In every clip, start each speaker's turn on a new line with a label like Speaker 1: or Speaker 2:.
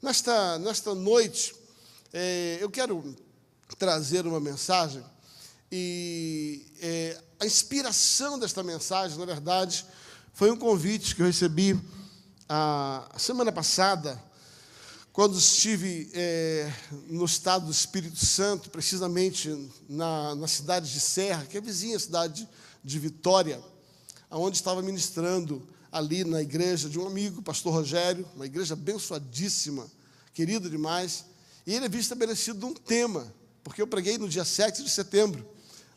Speaker 1: Nesta noite, eu quero trazer uma mensagem, e a inspiração desta mensagem, na verdade, foi um convite que eu recebi a semana passada, quando estive no estado do Espírito Santo, precisamente na cidade de Serra, que é vizinha à cidade de Vitória, onde estava ministrando ali na igreja de um amigo, pastor Rogério, uma igreja abençoadíssima, querido demais, e ele havia estabelecido um tema, porque eu preguei no dia 7 de setembro,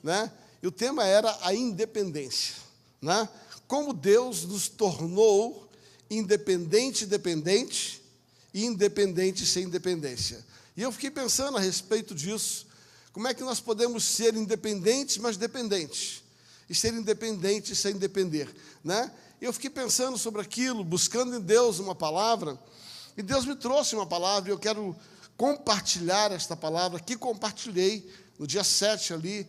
Speaker 1: né? E o tema era a independência, né? Como Deus nos tornou independente e dependente, e independente sem independência. E eu fiquei pensando a respeito disso, como é que nós podemos ser independentes, mas dependentes, e ser independentes sem depender, né? Eu fiquei pensando sobre aquilo, buscando em Deus uma palavra, e Deus me trouxe uma palavra, e eu quero compartilhar esta palavra, que compartilhei no dia 7 ali,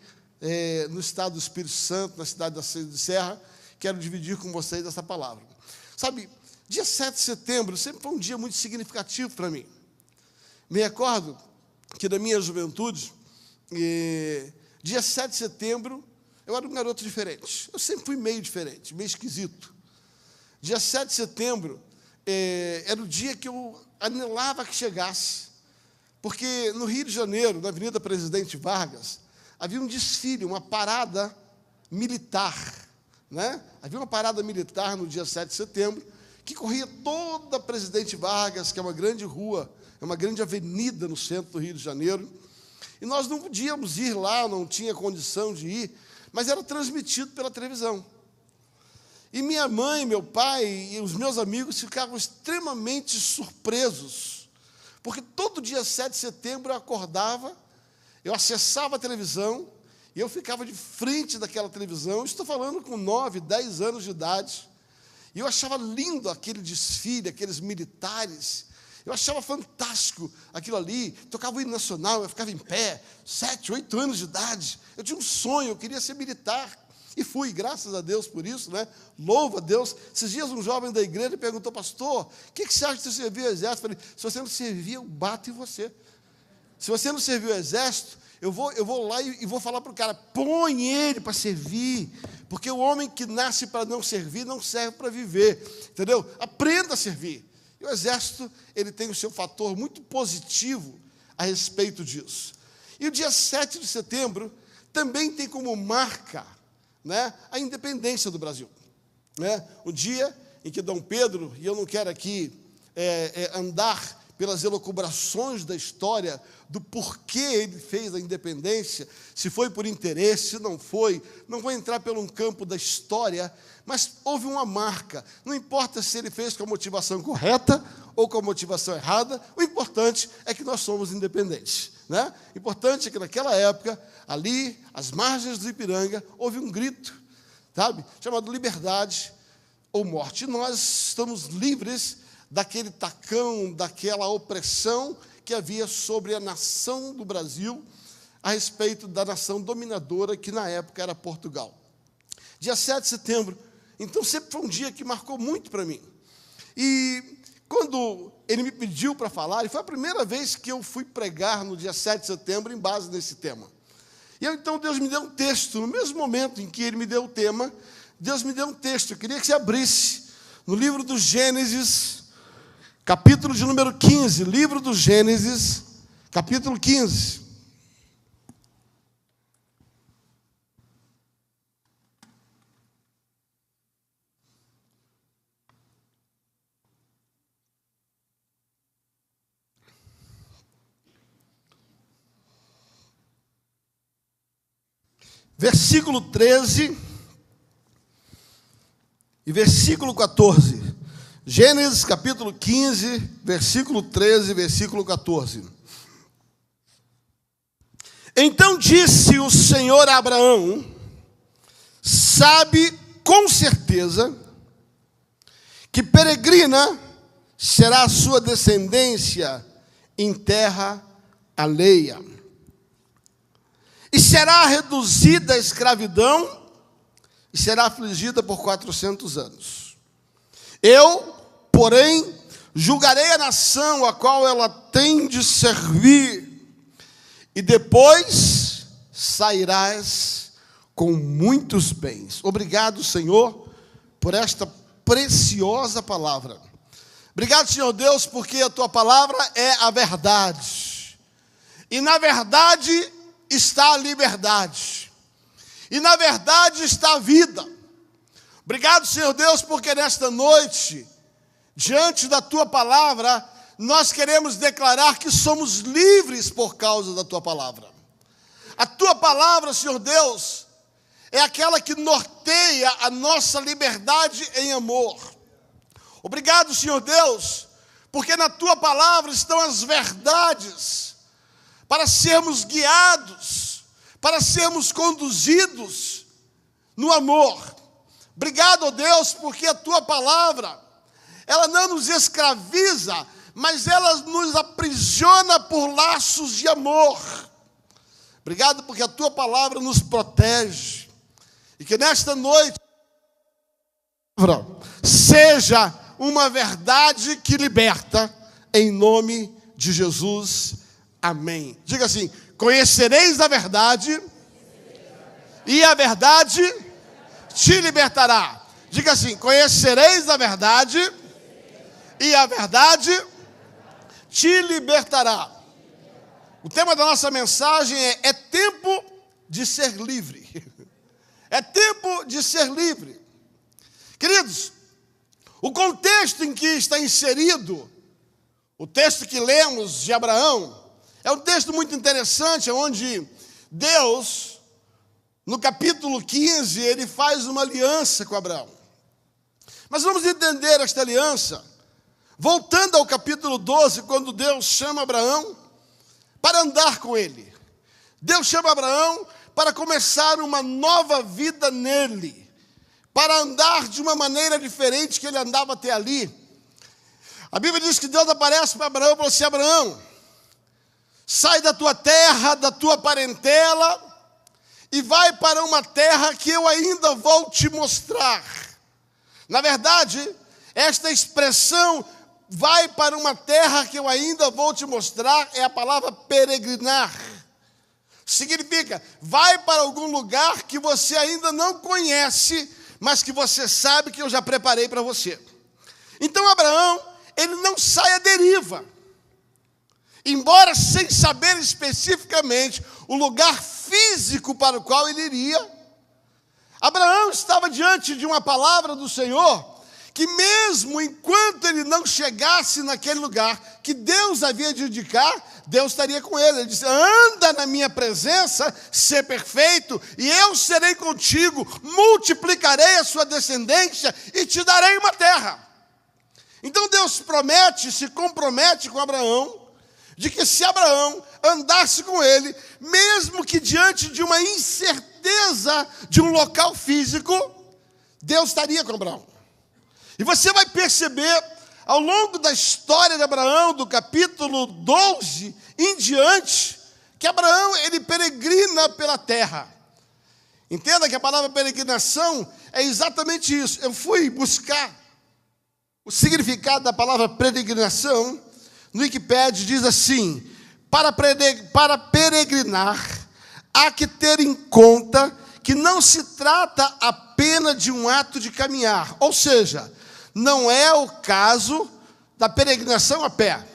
Speaker 1: no estado do Espírito Santo, na cidade de Serra. Quero dividir com vocês essa palavra. Sabe, dia 7 de setembro sempre foi um dia muito significativo para mim. Me recordo que na minha juventude, dia 7 de setembro, eu era um garoto diferente. Eu sempre fui meio diferente, meio esquisito. Dia 7 de setembro era o dia que eu anelava que chegasse, porque no Rio de Janeiro, na Avenida Presidente Vargas, havia um desfile, uma parada militar, né? Havia uma parada militar no dia 7 de setembro, que corria toda a Presidente Vargas, que é uma grande rua, é uma grande avenida no centro do Rio de Janeiro, e nós não podíamos ir lá, não tinha condição de ir, mas era transmitido pela televisão. E minha mãe, meu pai e os meus amigos ficavam extremamente surpresos, porque todo dia 7 de setembro eu acordava, eu acessava a televisão, e eu ficava de frente daquela televisão, estou falando com 9, 10 anos de idade, e eu achava lindo aquele desfile, aqueles militares, eu achava fantástico aquilo ali, tocava o hino nacional, eu ficava em pé, 7, 8 anos de idade, eu tinha um sonho, eu queria ser militar, e fui, graças a Deus por isso, né? Louvo a Deus. Esses dias um jovem da igreja perguntou: pastor, o que você acha de você servir o exército? Eu falei: se você não servir, eu bato em você. Se você não servir o exército, eu vou lá e vou falar para o cara: põe ele para servir, porque o homem que nasce para não servir, não serve para viver, entendeu? Aprenda a servir. E o exército, ele tem o seu fator muito positivo a respeito disso. E o dia 7 de setembro também tem como marca, né, a independência do Brasil, né? O dia em que Dom Pedro, e eu não quero aqui andar pelas elucubrações da história, do porquê ele fez a independência, se foi por interesse, se não foi, não vou entrar pelo um campo da história, mas houve uma marca, não importa se ele fez com a motivação correta ou com a motivação errada, o importante é que nós somos independentes, né? O importante é que naquela época, ali, às margens do Ipiranga, houve um grito, sabe, chamado liberdade ou morte. E nós estamos livres daquele tacão, daquela opressão que havia sobre a nação do Brasil, a respeito da nação dominadora, que na época era Portugal. Dia 7 de setembro, então, sempre foi um dia que marcou muito para mim. E quando ele me pediu para falar, e foi a primeira vez que eu fui pregar no dia 7 de setembro em base nesse tema. E então Deus me deu um texto, no mesmo momento em que ele me deu o tema, Deus me deu um texto. Eu queria que você abrisse no livro do Gênesis, capítulo de número 15, livro do Gênesis, capítulo 15. Versículo 13 e versículo 14. Gênesis capítulo 15, versículo 13 e versículo 14. Então disse o Senhor a Abraão: sabe com certeza que peregrina será a sua descendência em terra alheia, e será reduzida à escravidão, e será afligida por 400 anos. Eu, porém, julgarei a nação a qual ela tem de servir, e depois sairás com muitos bens. Obrigado, Senhor, por esta preciosa palavra. Obrigado, Senhor Deus, porque a tua palavra é a verdade. E na verdade está a liberdade. E na verdade está a vida. Obrigado, Senhor Deus, porque nesta noite, diante da tua palavra, nós queremos declarar que somos livres por causa da tua palavra. A tua palavra, Senhor Deus, é aquela que norteia a nossa liberdade em amor. Obrigado, Senhor Deus, porque na tua palavra estão as verdades para sermos guiados, para sermos conduzidos no amor. Obrigado, ó Deus, porque a tua palavra, ela não nos escraviza, mas ela nos aprisiona por laços de amor. Obrigado porque a tua palavra nos protege. E que nesta noite seja uma verdade que liberta, em nome de Jesus. Amém. Diga assim: conhecereis a verdade, e a verdade te libertará. Diga assim: conhecereis a verdade, e a verdade te libertará. O tema da nossa mensagem é tempo de ser livre. É tempo de ser livre. Queridos, o contexto em que está inserido o texto que lemos de Abraão é um texto muito interessante, onde Deus, no capítulo 15, ele faz uma aliança com Abraão. Mas vamos entender esta aliança voltando ao capítulo 12, quando Deus chama Abraão para andar com ele. Deus chama Abraão para começar uma nova vida nele, para andar de uma maneira diferente que ele andava até ali. A Bíblia diz que Deus aparece para Abraão e falou assim: Abraão, sai da tua terra, da tua parentela, e vai para uma terra que eu ainda vou te mostrar. Na verdade, esta expressão, vai para uma terra que eu ainda vou te mostrar, é a palavra peregrinar. Significa, vai para algum lugar que você ainda não conhece, mas que você sabe que eu já preparei para você. Então Abraão, ele não sai à deriva. Embora sem saber especificamente o lugar físico para o qual ele iria, Abraão estava diante de uma palavra do Senhor, que mesmo enquanto ele não chegasse naquele lugar que Deus havia de indicar, Deus estaria com ele. Ele disse: anda na minha presença, ser perfeito, e eu serei contigo, multiplicarei a sua descendência e te darei uma terra. Então Deus promete, se compromete com Abraão, de que se Abraão andasse com ele, mesmo que diante de uma incerteza de um local físico, Deus estaria com Abraão. E você vai perceber, ao longo da história de Abraão, do capítulo 12 em diante, que Abraão, ele peregrina pela terra. Entenda que a palavra peregrinação é exatamente isso. Eu fui buscar o significado da palavra peregrinação no Wikipédia, diz assim: para peregrinar, há que ter em conta que não se trata apenas de um ato de caminhar, ou seja, não é o caso da peregrinação a pé.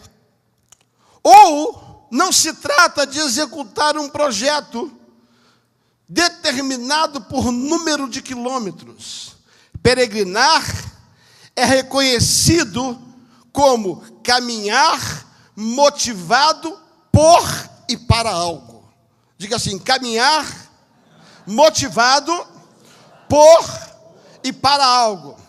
Speaker 1: Ou não se trata de executar um projeto determinado por número de quilômetros. Peregrinar é reconhecido como caminhar motivado por e para algo. Diga assim: caminhar motivado por e para algo.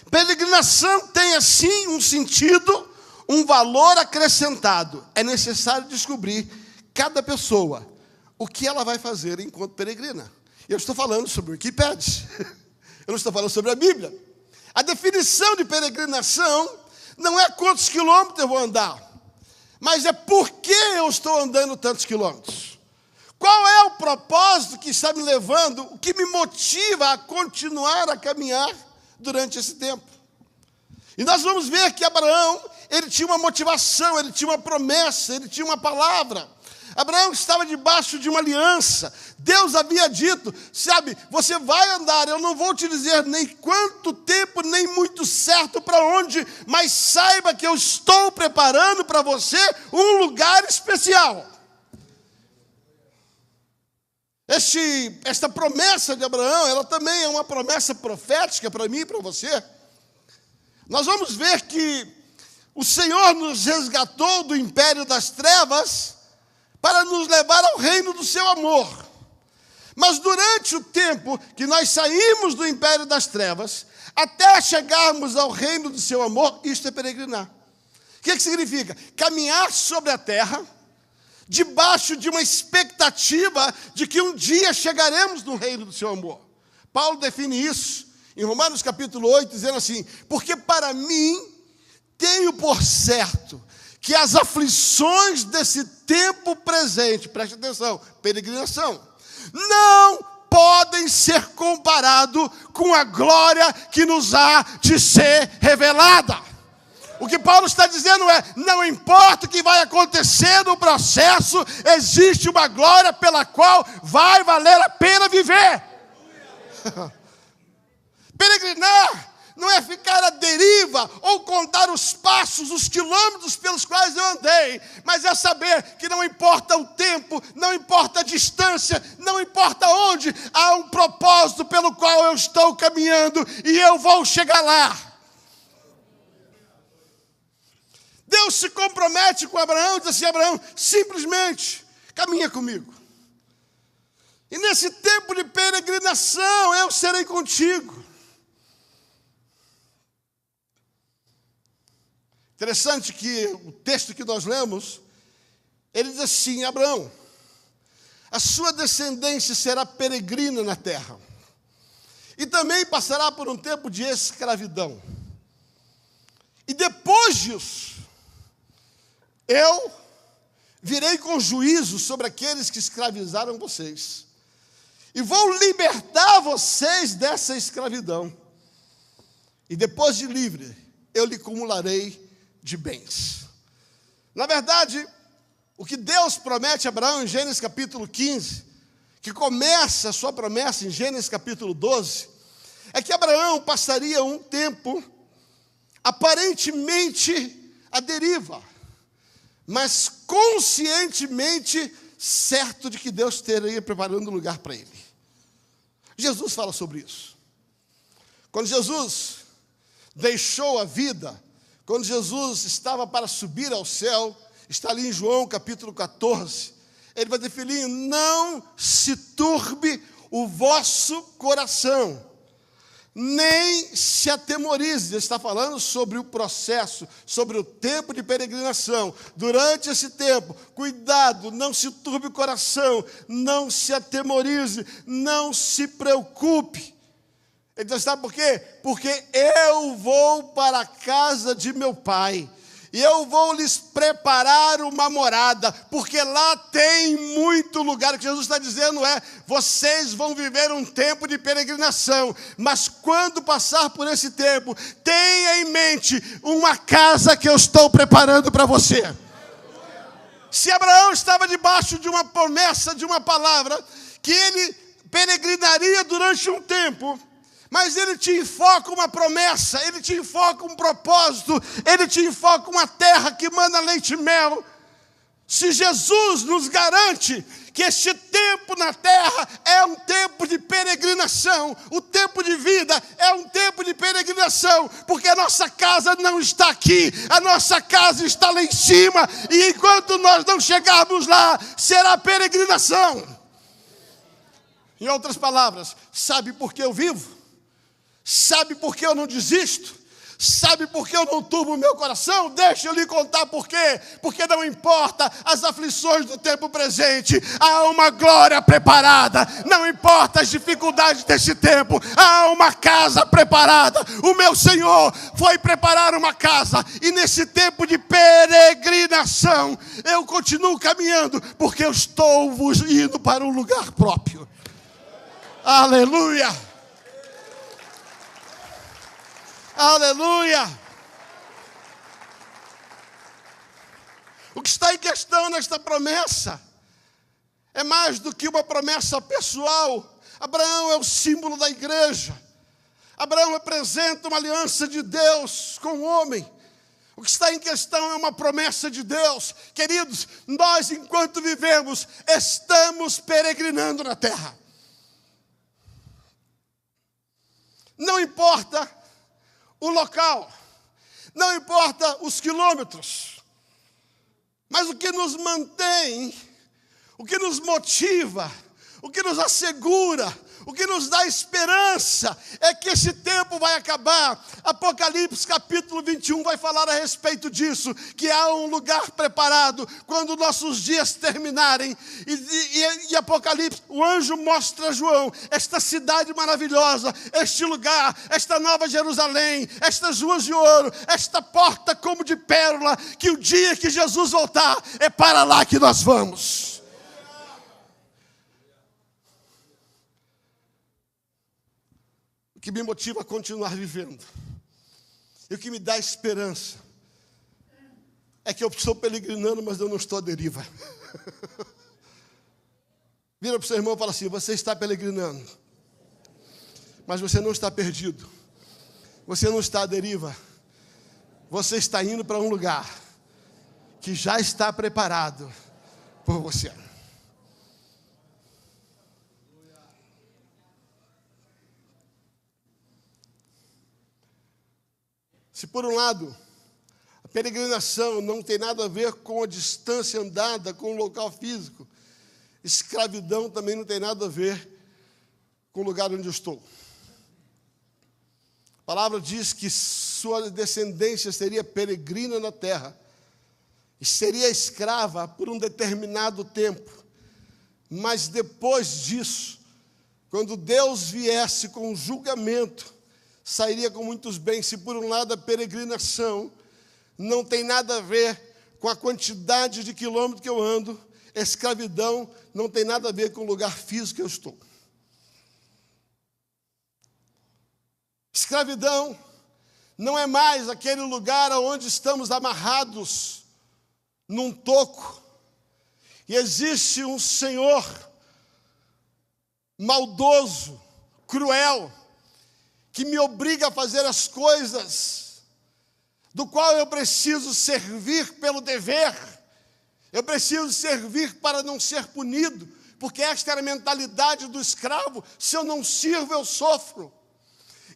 Speaker 1: Peregrinação tem, assim, um sentido, um valor acrescentado. É necessário descobrir, cada pessoa, o que ela vai fazer enquanto peregrina. Eu estou falando sobre o Wikipédia. Eu não estou falando sobre a Bíblia. A definição de peregrinação não é quantos quilômetros eu vou andar, mas é por que eu estou andando tantos quilômetros. Qual é o propósito que está me levando, o que me motiva a continuar a caminhar durante esse tempo? E nós vamos ver que Abraão, ele tinha uma motivação, ele tinha uma promessa, ele tinha uma palavra. Abraão estava debaixo de uma aliança. Deus havia dito, sabe, você vai andar, eu não vou te dizer nem quanto tempo, nem muito certo para onde, mas saiba que eu estou preparando para você um lugar especial. Esta promessa de Abraão, ela também é uma promessa profética para mim e para você. Nós vamos ver que o Senhor nos resgatou do império das trevas para nos levar ao reino do seu amor. Mas durante o tempo que nós saímos do império das trevas, até chegarmos ao reino do seu amor, isto é peregrinar. O que significa? Caminhar sobre a terra, debaixo de uma expectativa de que um dia chegaremos no reino do seu amor. Paulo define isso em Romanos capítulo 8, dizendo assim: porque para mim tenho por certo que as aflições desse tempo presente, preste atenção, peregrinação, não podem ser comparado com a glória que nos há de ser revelada. O que Paulo está dizendo é, não importa o que vai acontecer no processo, existe uma glória pela qual vai valer a pena viver. Peregrinar não é ficar à deriva ou contar os passos, os quilômetros pelos quais eu andei, mas é saber que não importa o tempo, não importa a distância, não importa onde, há um propósito pelo qual eu estou caminhando e eu vou chegar lá. Deus se compromete com Abraão e diz assim: Abraão, simplesmente caminha comigo. E nesse tempo de peregrinação eu serei contigo. Interessante que o texto que nós lemos, ele diz assim: Abraão, a sua descendência será peregrina na terra, e também passará por um tempo de escravidão. E depois disso, eu virei com juízo sobre aqueles que escravizaram vocês, e vou libertar vocês dessa escravidão. E depois de livre, eu lhe acumularei de bens. Na verdade, o que Deus promete a Abraão em Gênesis capítulo 15, que começa a sua promessa em Gênesis capítulo 12, é que Abraão passaria um tempo aparentemente à deriva, mas conscientemente certo de que Deus estaria preparando um lugar para ele. Jesus fala sobre isso. Quando Jesus deixou a vida, quando Jesus estava para subir ao céu, está ali em João capítulo 14, ele vai dizer: filhinho, não se turbe o vosso coração, nem se atemorize. Ele está falando sobre o processo, sobre o tempo de peregrinação. Durante esse tempo, cuidado, não se turbe o coração, não se atemorize, não se preocupe. Ele diz: sabe por quê? Porque eu vou para a casa de meu pai, e eu vou lhes preparar uma morada, porque lá tem muito lugar. O que Jesus está dizendo é: vocês vão viver um tempo de peregrinação, mas quando passar por esse tempo, tenha em mente uma casa que eu estou preparando para você. Se Abraão estava debaixo de uma promessa, de uma palavra, que ele peregrinaria durante um tempo, mas ele tinha em foco uma promessa, ele tinha em foco um propósito, ele tinha em foco uma terra que manda leite e mel. Se Jesus nos garante que este tempo na terra é um tempo de peregrinação, o tempo de vida é um tempo de peregrinação, porque a nossa casa não está aqui, a nossa casa está lá em cima, e enquanto nós não chegarmos lá, será peregrinação. Em outras palavras, sabe por que eu vivo? Sabe por que eu não desisto? Sabe por que eu não turbo o meu coração? Deixa eu lhe contar por quê. Porque não importa as aflições do tempo presente, há uma glória preparada. Não importa as dificuldades desse tempo, há uma casa preparada. O meu Senhor foi preparar uma casa, e nesse tempo de peregrinação, eu continuo caminhando, porque eu estou indo para um lugar próprio. Aleluia! Aleluia! O que está em questão nesta promessa é mais do que uma promessa pessoal. Abraão é o símbolo da igreja. Abraão representa uma aliança de Deus com o homem. O que está em questão é uma promessa de Deus. Queridos, nós, enquanto vivemos, estamos peregrinando na terra. Não importa o local, não importa os quilômetros, mas o que nos mantém, o que nos motiva, o que nos assegura, o que nos dá esperança é que esse tempo vai acabar. Apocalipse capítulo 21 vai falar a respeito disso, que há um lugar preparado quando nossos dias terminarem. E Apocalipse, o anjo mostra a João esta cidade maravilhosa, este lugar, esta nova Jerusalém, estas ruas de ouro, esta porta como de pérola, que o dia que Jesus voltar, é para lá que nós vamos. O que me motiva a continuar vivendo, e o que me dá esperança, é que eu estou peregrinando, mas eu não estou à deriva. Vira para o seu irmão e fala assim: você está peregrinando, mas você não está perdido, você não está à deriva, você está indo para um lugar que já está preparado por você. Se por um lado, a peregrinação não tem nada a ver com a distância andada, com o local físico, escravidão também não tem nada a ver com o lugar onde eu estou. A palavra diz que sua descendência seria peregrina na terra e seria escrava por um determinado tempo. Mas depois disso, quando Deus viesse com o julgamento, sairia com muitos bens. Se por um lado a peregrinação não tem nada a ver com a quantidade de quilômetros que eu ando, a escravidão não tem nada a ver com o lugar físico que eu estou. Escravidão não é mais aquele lugar onde estamos amarrados num toco e existe um senhor maldoso, cruel, que me obriga a fazer as coisas, do qual eu preciso servir pelo dever, eu preciso servir para não ser punido, porque esta era a mentalidade do escravo: se eu não sirvo, eu sofro.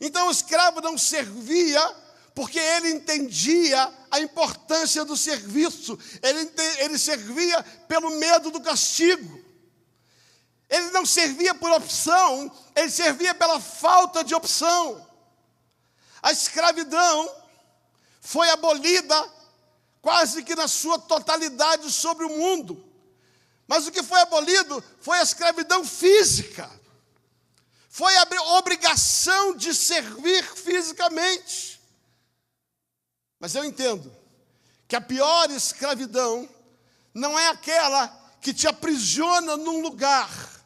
Speaker 1: Então o escravo não servia, porque ele entendia a importância do serviço, ele servia pelo medo do castigo. Ele não servia por opção, ele servia pela falta de opção. A escravidão foi abolida quase que na sua totalidade sobre o mundo. Mas o que foi abolido foi a escravidão física. Foi a obrigação de servir fisicamente. Mas eu entendo que a pior escravidão não é aquela que te aprisiona num lugar.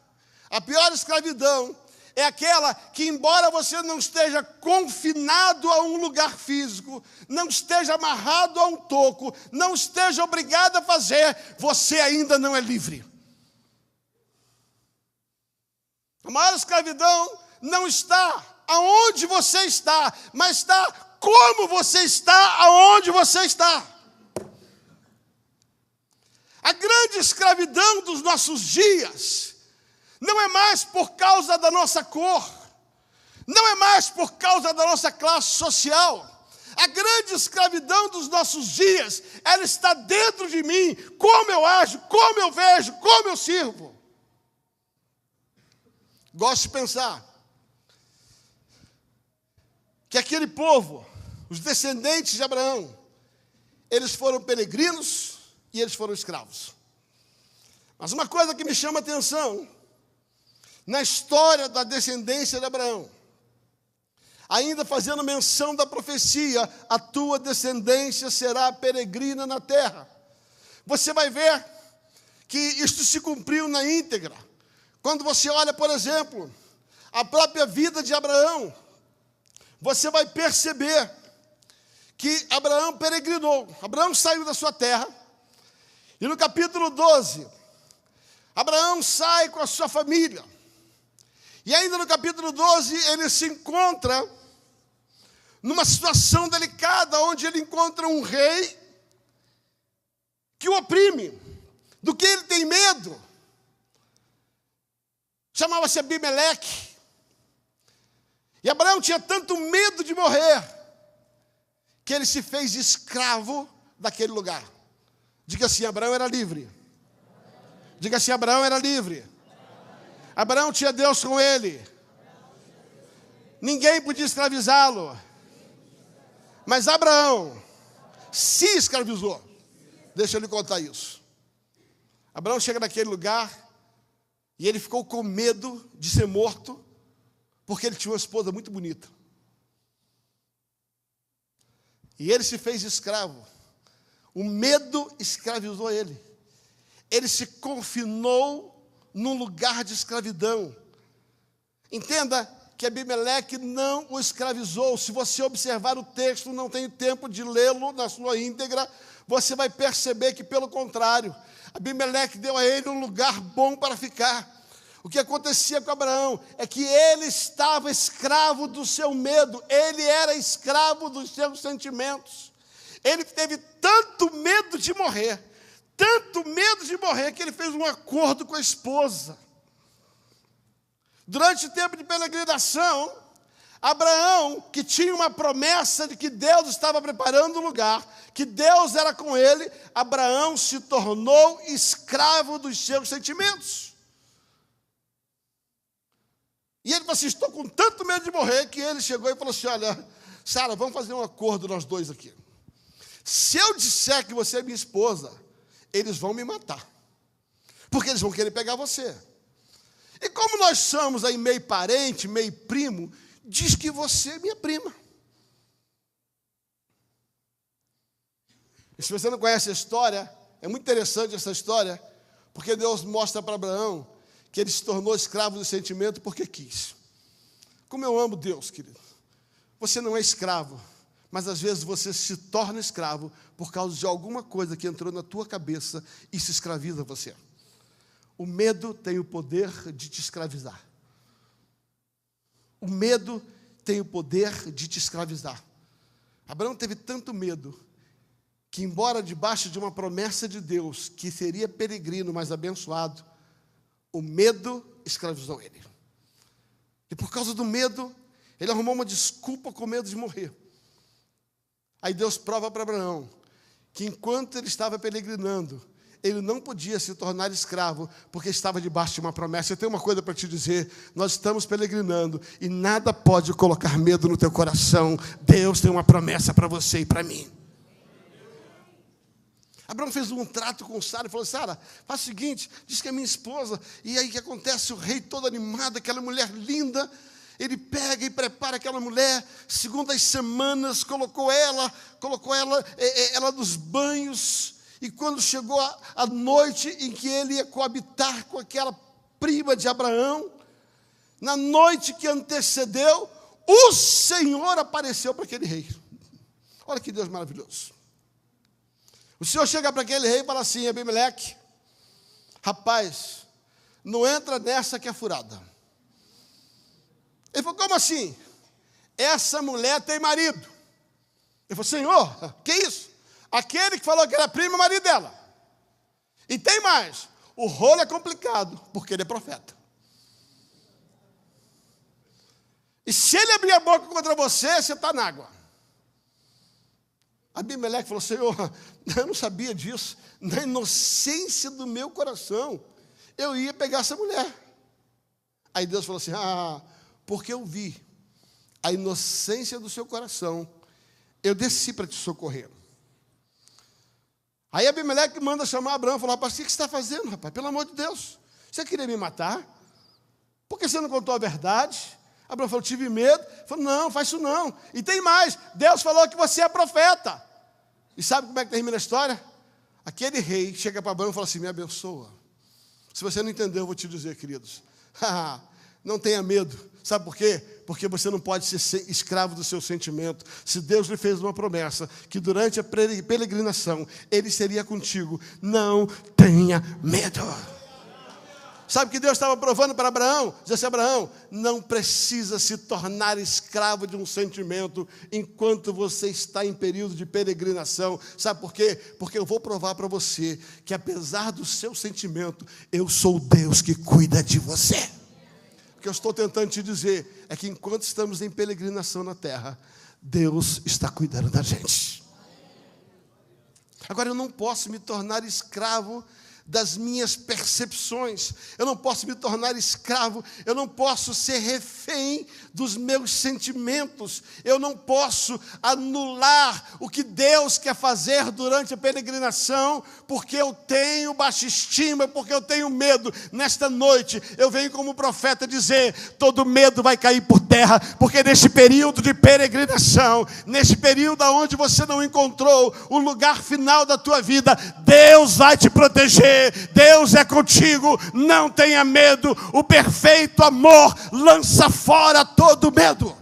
Speaker 1: A pior escravidão é aquela que, embora você não esteja confinado a um lugar físico, não esteja amarrado a um toco, não esteja obrigado a fazer, você ainda não é livre. A maior escravidão não está aonde você está, mas está como você está aonde você está. A grande escravidão dos nossos dias não é mais por causa da nossa cor, não é mais por causa da nossa classe social. A grande escravidão dos nossos dias, ela está dentro de mim, como eu ajo, como eu vejo, como eu sirvo. Gosto de pensar que aquele povo, os descendentes de Abraão, eles foram peregrinos e eles foram escravos. Mas uma coisa que me chama a atenção, na história da descendência de Abraão, ainda fazendo menção da profecia, a tua descendência será peregrina na terra. Você vai ver que isto se cumpriu na íntegra. Quando você olha, por exemplo, a própria vida de Abraão, você vai perceber que Abraão peregrinou. Abraão saiu da sua terra, E no capítulo 12, Abraão sai com a sua família. E ainda no capítulo 12, ele se encontra numa situação delicada, onde ele encontra um rei que o oprime, do que ele tem medo. Chamava-se Abimeleque. E Abraão tinha tanto medo de morrer, que ele se fez escravo daquele lugar. Diga assim, Abraão era livre. Diga assim, Abraão era livre. Abraão tinha Deus com ele. Ninguém podia escravizá-lo. Mas Abraão se escravizou. Deixa eu lhe contar isso. Abraão chega naquele lugar e ele ficou com medo de ser morto, porque ele tinha uma esposa muito bonita. E ele se fez escravo. O medo escravizou ele. Ele se confinou num lugar de escravidão. Entenda que Abimeleque não o escravizou. Se você observar o texto, não tenho tempo de lê-lo na sua íntegra, você vai perceber que, pelo contrário, Abimeleque deu a ele um lugar bom para ficar. O que acontecia com Abraão é que ele estava escravo do seu medo, ele era escravo dos seus sentimentos. Ele teve tanto medo de morrer, que ele fez um acordo com a esposa. Durante o tempo de peregrinação, Abraão, que tinha uma promessa de que Deus estava preparando um lugar, que Deus era com ele, Abraão se tornou escravo dos seus sentimentos. E ele falou assim, estou com tanto medo de morrer, que ele chegou e falou assim, olha, Sara, vamos fazer um acordo nós dois aqui. Se eu disser que você é minha esposa, eles vão me matar, porque eles vão querer pegar você. E como nós somos aí meio parente, meio primo, diz que você é minha prima. E se você não conhece a história, é muito interessante essa história, porque Deus mostra para Abraão que ele se tornou escravo do sentimento porque quis. Como eu amo Deus, querido. Você não é escravo, mas às vezes você se torna escravo por causa de alguma coisa que entrou na tua cabeça e se escraviza você. O medo tem o poder de te escravizar. O medo tem o poder de te escravizar. Abraão teve tanto medo que, embora debaixo de uma promessa de Deus, que seria peregrino, mas abençoado, o medo escravizou ele. E por causa do medo, ele arrumou uma desculpa com medo de morrer. Aí Deus prova para Abraão que enquanto ele estava peregrinando, ele não podia se tornar escravo, porque estava debaixo de uma promessa. Eu tenho uma coisa para te dizer, nós estamos peregrinando, e nada pode colocar medo no teu coração. Deus tem uma promessa para você e para mim. Abraão fez um trato com Sara e falou, Sara, faz o seguinte, diz que é minha esposa. E aí o que acontece? O rei todo animado, aquela mulher linda, ele pega e prepara aquela mulher, segundo as semanas, colocou ela nos banhos. E quando chegou a noite em que ele ia coabitar com aquela prima de Abraão, na noite que antecedeu, o Senhor apareceu para aquele rei. Olha que Deus maravilhoso. O Senhor chega para aquele rei e fala assim, Abimeleque, rapaz, não entra nessa que é furada. Ele falou, como assim? Essa mulher tem marido. Ele falou, Senhor, que isso? Aquele que falou que era primo, marido dela. E tem mais, o rolo é complicado, porque ele é profeta. E se ele abrir a boca contra você, você está na água. Abimeleque falou, Senhor, eu não sabia disso. Na inocência do meu coração, eu ia pegar essa mulher. Aí Deus falou assim, porque eu vi a inocência do seu coração, eu desci para te socorrer. Aí Abimeleque manda chamar Abraão e falou, rapaz, o que você está fazendo, rapaz? Pelo amor de Deus, você queria me matar? Por que você não contou a verdade? Abraão falou, tive medo. Ele falou, não, faz isso não. E tem mais, Deus falou que você é profeta. E sabe como é que termina a história? Aquele rei chega para Abraão e fala assim, me abençoa. Se você não entendeu, eu vou te dizer, queridos. Não tenha medo. Sabe por quê? Porque você não pode ser escravo do seu sentimento. Se Deus lhe fez uma promessa, que durante a peregrinação Ele seria contigo, não tenha medo. Sabe o que Deus estava provando para Abraão? Diz assim: Abraão, não precisa se tornar escravo de um sentimento enquanto você está em período de peregrinação. Sabe por quê? Porque eu vou provar para você que apesar do seu sentimento, eu sou o Deus que cuida de você. O que eu estou tentando te dizer é que enquanto estamos em peregrinação na terra, Deus está cuidando da gente. Agora, eu não posso me tornar escravo das minhas percepções, eu não posso me tornar escravo, eu não posso ser refém dos meus sentimentos, eu não posso anular o que Deus quer fazer durante a peregrinação, porque eu tenho baixa estima, porque eu tenho medo. Nesta noite, eu venho como profeta dizer: todo medo vai cair por terra, porque neste período de peregrinação, neste período onde você não encontrou o lugar final da tua vida, Deus vai te proteger. Deus é contigo, não tenha medo. O perfeito amor lança fora todo medo.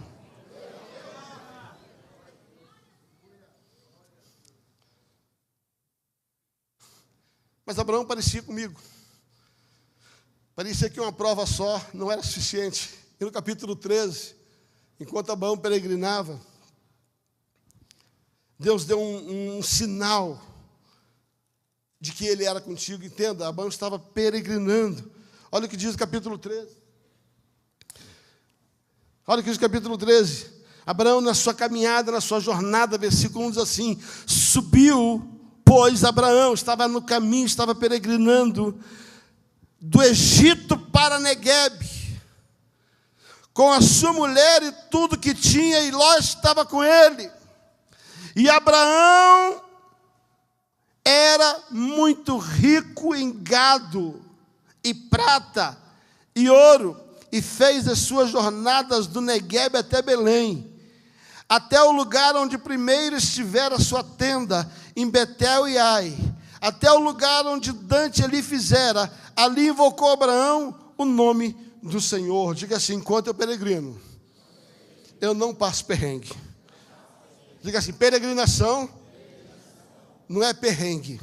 Speaker 1: Mas Abraão parecia comigo. Parecia que uma prova só não era suficiente. E no capítulo 13, enquanto Abraão peregrinava, Deus deu um sinal de que Ele era contigo. Entenda, Abraão estava peregrinando. Olha o que diz o capítulo 13. Olha o que diz o capítulo 13. Abraão, na sua caminhada, na sua jornada, versículo 1 diz assim: subiu, pois Abraão estava no caminho, estava peregrinando do Egito para Neguebe, com a sua mulher e tudo que tinha, e Ló estava com ele. E Abraão era muito rico em gado, e prata, e ouro, e fez as suas jornadas do Neguebe até Belém, até o lugar onde primeiro estivera a sua tenda, em Betel e Ai, até o lugar onde Dante ali fizera. Ali invocou Abraão o nome do Senhor. Diga assim: enquanto eu peregrino, eu não passo perrengue. Diga assim: peregrinação não é perrengue.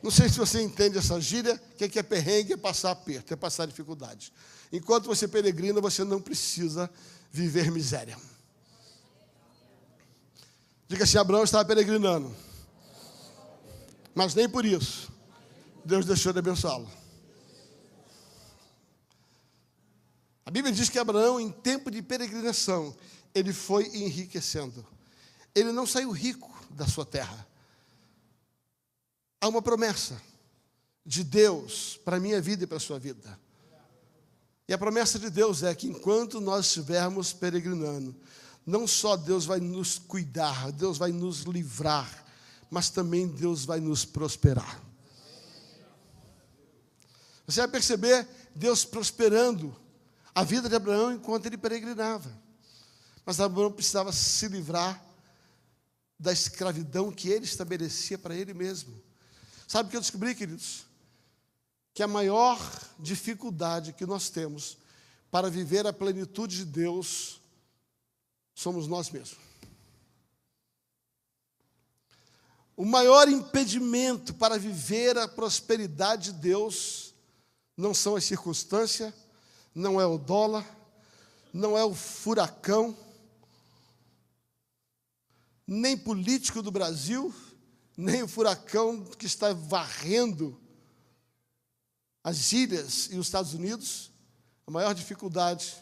Speaker 1: Não sei se você entende essa gíria. O que é perrengue? É passar aperto, é passar dificuldade. Enquanto você peregrina, você não precisa viver miséria. Diga assim: Abraão estava peregrinando, mas nem por isso Deus deixou de abençoá-lo. A Bíblia diz que Abraão, em tempo de peregrinação, ele foi enriquecendo. Ele não saiu rico da sua terra. Há uma promessa de Deus para a minha vida e para a sua vida. E a promessa de Deus é que enquanto nós estivermos peregrinando, não só Deus vai nos cuidar, Deus vai nos livrar, mas também Deus vai nos prosperar. Você vai perceber Deus prosperando a vida de Abraão enquanto ele peregrinava. Mas Abraão precisava se livrar da escravidão que ele estabelecia para ele mesmo. Sabe o que eu descobri, queridos? Que a maior dificuldade que nós temos para viver a plenitude de Deus somos nós mesmos. O maior impedimento para viver a prosperidade de Deus não são as circunstâncias, não é o dólar, não é o furacão, nem político do Brasil, nem o furacão que está varrendo as ilhas e os Estados Unidos. A maior dificuldade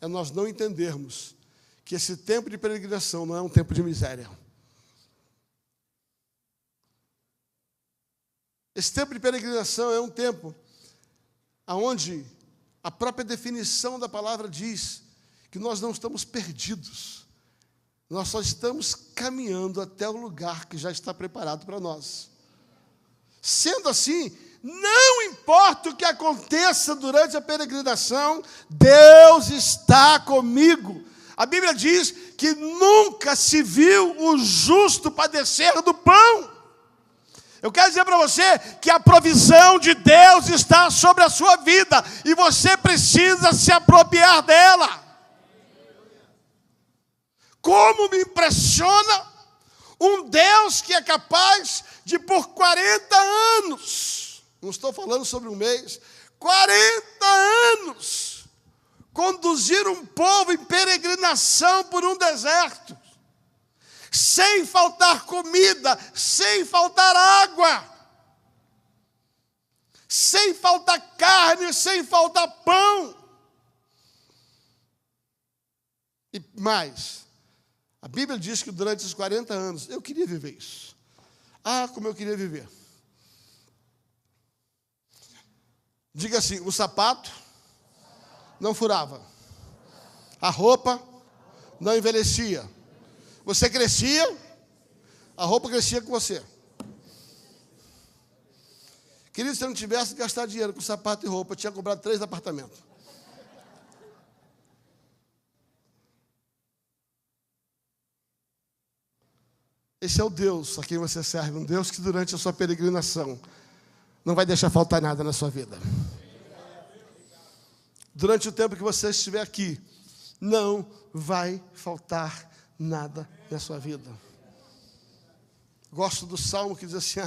Speaker 1: é nós não entendermos que esse tempo de peregrinação não é um tempo de miséria. Esse tempo de peregrinação é um tempo onde a própria definição da palavra diz que nós não estamos perdidos. Nós só estamos caminhando até o lugar que já está preparado para nós. Sendo assim, não importa o que aconteça durante a peregrinação, Deus está comigo. A Bíblia diz que nunca se viu o justo padecer do pão, Eu quero dizer para você que a provisão de Deus está sobre a sua vida e você precisa se apropriar dela. Como me impressiona um Deus que é capaz de, por 40 anos, não estou falando sobre um mês, 40 anos, conduzir um povo em peregrinação por um deserto, sem faltar comida, sem faltar água, sem faltar carne, sem faltar pão. E mais, a Bíblia diz que durante esses 40 anos, eu queria viver isso. Ah, como eu queria viver. Diga assim, o sapato não furava, a roupa não envelhecia. Você crescia, a roupa crescia com você. Querido, se eu não tivesse que gastar dinheiro com sapato e roupa, eu tinha comprado 3 apartamentos. Esse é o Deus a quem você serve, um Deus que durante a sua peregrinação não vai deixar faltar nada na sua vida. Durante o tempo que você estiver aqui, não vai faltar nada na sua vida. Gosto do salmo que diz assim,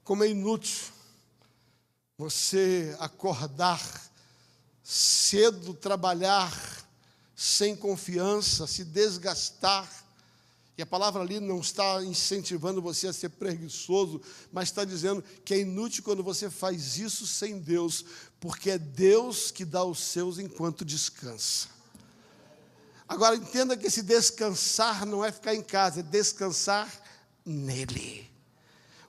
Speaker 1: como é inútil você acordar cedo, trabalhar sem confiança, se desgastar. E a palavra ali não está incentivando você a ser preguiçoso, mas está dizendo que é inútil quando você faz isso sem Deus, porque é Deus que dá os seus enquanto descansa. Agora, entenda que esse descansar não é ficar em casa, é descansar nele.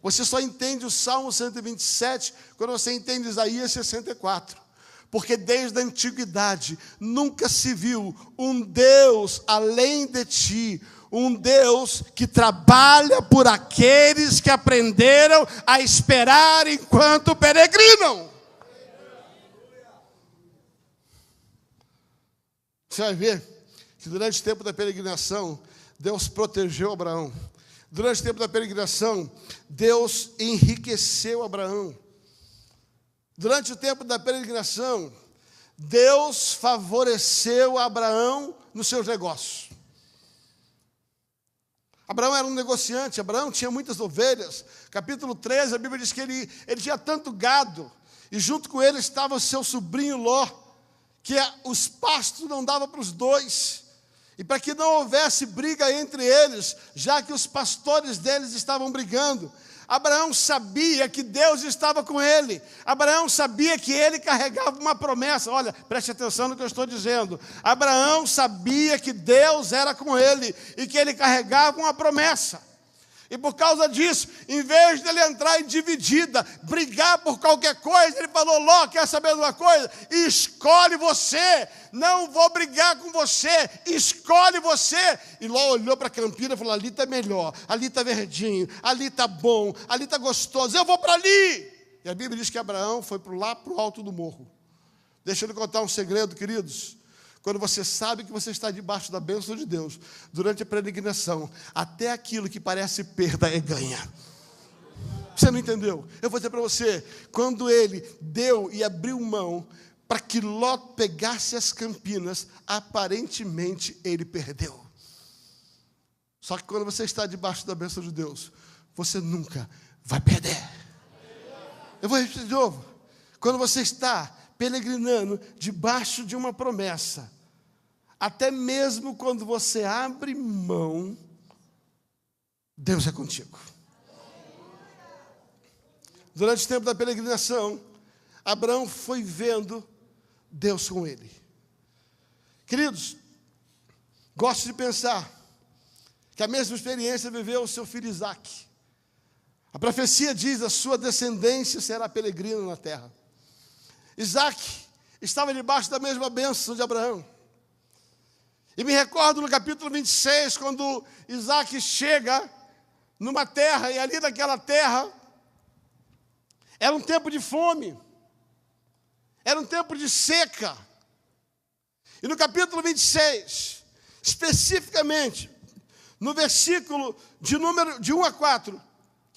Speaker 1: Você só entende o Salmo 127 quando você entende Isaías 64. Porque desde a antiguidade nunca se viu um Deus além de ti, um Deus que trabalha por aqueles que aprenderam a esperar enquanto peregrinam. Você vai ver que durante o tempo da peregrinação, Deus protegeu Abraão. Durante o tempo da peregrinação, Deus enriqueceu Abraão. Durante o tempo da peregrinação, Deus favoreceu Abraão nos seus negócios. Abraão era um negociante, Abraão tinha muitas ovelhas. Capítulo 13, a Bíblia diz que ele tinha tanto gado, e junto com ele estava o seu sobrinho Ló, que os pastos não davam para os dois, e para que não houvesse briga entre eles, já que os pastores deles estavam brigando, Abraão sabia que Deus estava com ele. Abraão sabia que ele carregava uma promessa. Olha, preste atenção no que eu estou dizendo. Abraão sabia que Deus era com ele e que ele carregava uma promessa. E por causa disso, em vez dele entrar em dividida, brigar por qualquer coisa, ele falou: Ló, quer saber de uma coisa? Escolhe você, não vou brigar com você, escolhe você. E Ló olhou para a campina e falou: ali está melhor, ali está verdinho, ali está bom, ali está gostoso, eu vou para ali. E a Bíblia diz que Abraão foi lá para o alto do morro. Deixa eu lhe contar um segredo, queridos. Quando você sabe que você está debaixo da bênção de Deus, durante a peregrinação, até aquilo que parece perda é ganha. Você não entendeu? Eu vou dizer para você, quando ele deu e abriu mão para que Ló pegasse as campinas, aparentemente ele perdeu. Só que quando você está debaixo da bênção de Deus, você nunca vai perder. Eu vou repetir de novo. Quando você está peregrinando debaixo de uma promessa, até mesmo quando você abre mão, Deus é contigo. Durante o tempo da peregrinação, Abraão foi vendo Deus com ele. Queridos, gosto de pensar que a mesma experiência viveu o seu filho Isaque. A profecia diz: a sua descendência será peregrina na terra. Isaque estava debaixo da mesma bênção de Abraão. E me recordo no capítulo 26, quando Isaque chega numa terra, e ali naquela terra era um tempo de fome, era um tempo de seca. E no capítulo 26, especificamente, no versículo de 1 a 4,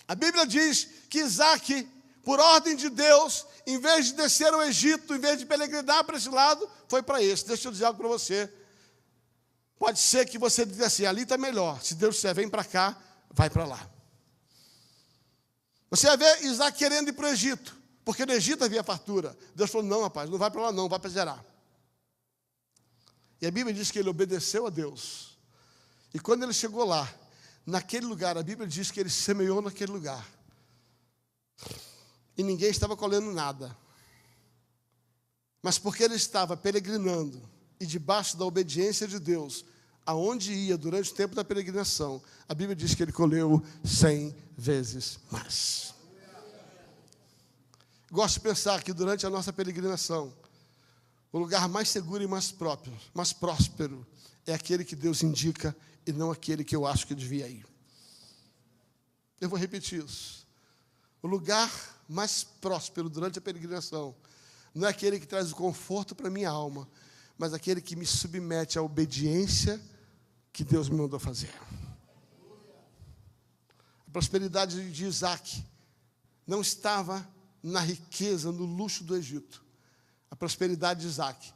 Speaker 1: A Bíblia diz que Isaac, por ordem de Deus, em vez de descer ao Egito, em vez de peregrinar para esse lado, foi para esse. Deixa eu dizer algo para você. Pode ser que você diga assim, ali está melhor. Se Deus disser, vem para cá, vai para lá. Você vai ver Isaac querendo ir para o Egito, porque no Egito havia fartura. Deus falou, não, rapaz, não vai para lá não, vai para Gerar. E a Bíblia diz que ele obedeceu a Deus. E quando ele chegou lá, naquele lugar, a Bíblia diz que ele semeou naquele lugar. E ninguém estava colhendo nada. Mas porque ele estava peregrinando e debaixo da obediência de Deus, aonde ia durante o tempo da peregrinação, a Bíblia diz que ele colheu 100 vezes mais. Gosto de pensar que durante a nossa peregrinação, o lugar mais seguro e mais próspero é aquele que Deus indica e não aquele que eu acho que devia ir. Eu vou repetir isso. O lugar mais próspero durante a peregrinação não é aquele que traz o conforto para a minha alma, mas aquele que me submete à obediência que Deus me mandou fazer. A prosperidade de Isaac não estava na riqueza, no luxo do Egito. A prosperidade de Isaac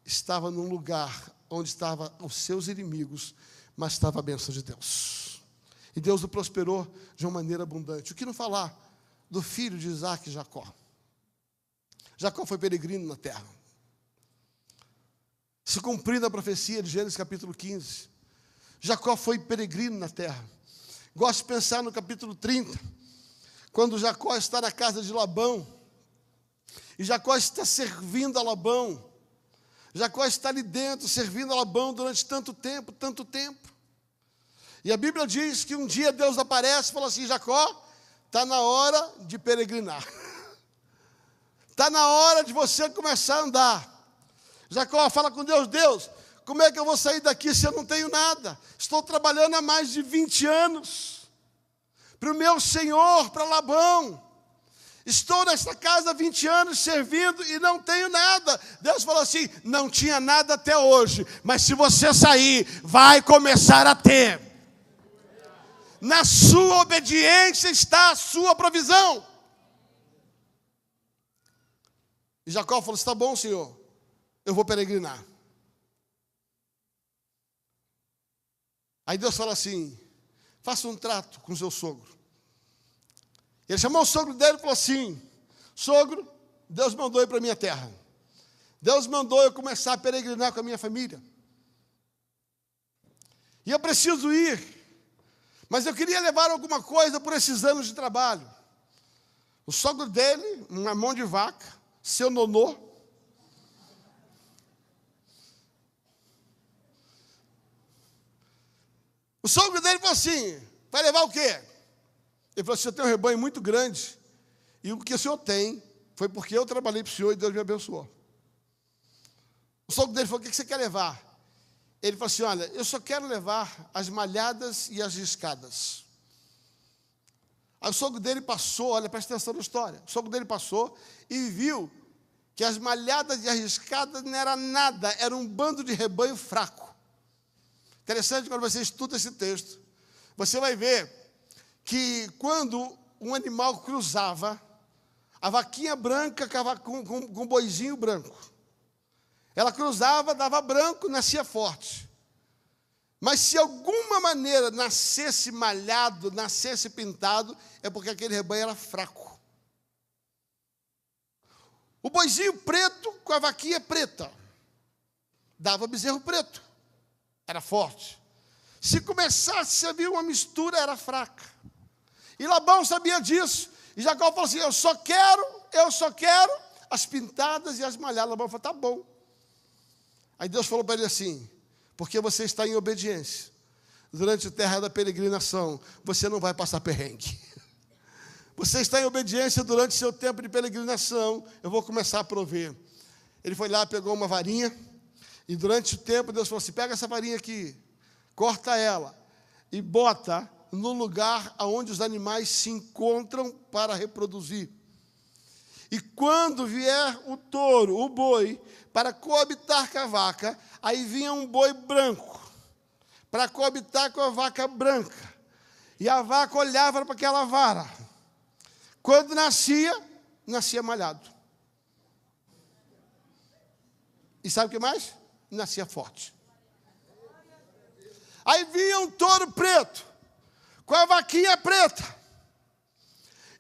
Speaker 1: estava num lugar onde estavam os seus inimigos, mas estava a bênção de Deus. E Deus o prosperou de uma maneira abundante. O que não falar do filho de Isaac, Jacó? Jacó foi peregrino na terra. Se cumprindo a profecia de Gênesis capítulo 15, Jacó foi peregrino na terra. Gosto de pensar no capítulo 30, quando Jacó está na casa de Labão, e Jacó está servindo a Labão. Jacó está ali dentro, servindo a Labão durante tanto tempo, tanto tempo. E a Bíblia diz que um dia Deus aparece e fala assim, Jacó, está na hora de peregrinar. Está na hora de você começar a andar. Jacó fala com Deus, Deus, como é que eu vou sair daqui se eu não tenho nada? Estou trabalhando há mais de 20 anos para o meu senhor, para Labão. Estou nesta casa há 20 anos servindo e não tenho nada. Deus falou assim, não tinha nada até hoje, mas se você sair, vai começar a ter. Na sua obediência está a sua provisão. E Jacó falou, está bom, Senhor, eu vou peregrinar. Aí Deus fala assim, faça um trato com o seu sogro. Ele chamou o sogro dele e falou assim, sogro, Deus mandou ir para a minha terra. Deus mandou eu começar a peregrinar com a minha família. E eu preciso ir, mas eu queria levar alguma coisa por esses anos de trabalho. O sogro dele, uma mão de vaca, seu nonô, o sogro dele falou assim, vai levar o quê? Ele falou assim, eu tenho um rebanho muito grande, e o que o senhor tem, foi porque eu trabalhei para o senhor e Deus me abençoou. O sogro dele falou, o que você quer levar? Ele falou assim, olha, eu só quero levar as malhadas e as riscadas. Aí o sogro dele passou, olha, presta atenção na história, o sogro dele passou e viu que as malhadas e as riscadas não era nada, era um bando de rebanho fraco. Interessante, quando você estuda esse texto, você vai ver que quando um animal cruzava, a vaquinha branca com um boizinho branco, ela cruzava, dava branco, nascia forte. Mas se alguma maneira nascesse malhado, nascesse pintado, é porque aquele rebanho era fraco. O boizinho preto com a vaquinha preta dava bezerro preto, era forte. Se começasse a vir uma mistura, era fraca. E Labão sabia disso. E Jacó falou assim, eu só quero as pintadas e as malhadas. Labão falou, tá bom. Aí Deus falou para ele assim, porque você está em obediência, durante a terra da peregrinação, você não vai passar perrengue. Você está em obediência durante seu tempo de peregrinação, eu vou começar a prover. Ele foi lá, pegou uma varinha, e durante o tempo Deus falou assim, pega essa varinha aqui, corta ela, e bota no lugar onde os animais se encontram para reproduzir. E quando vier o touro, o boi, para coabitar com a vaca, aí vinha um boi branco, para coabitar com a vaca branca. E a vaca olhava para aquela vara. Quando nascia malhado. E sabe o que mais? Nascia forte. Aí vinha um touro preto, com a vaquinha preta,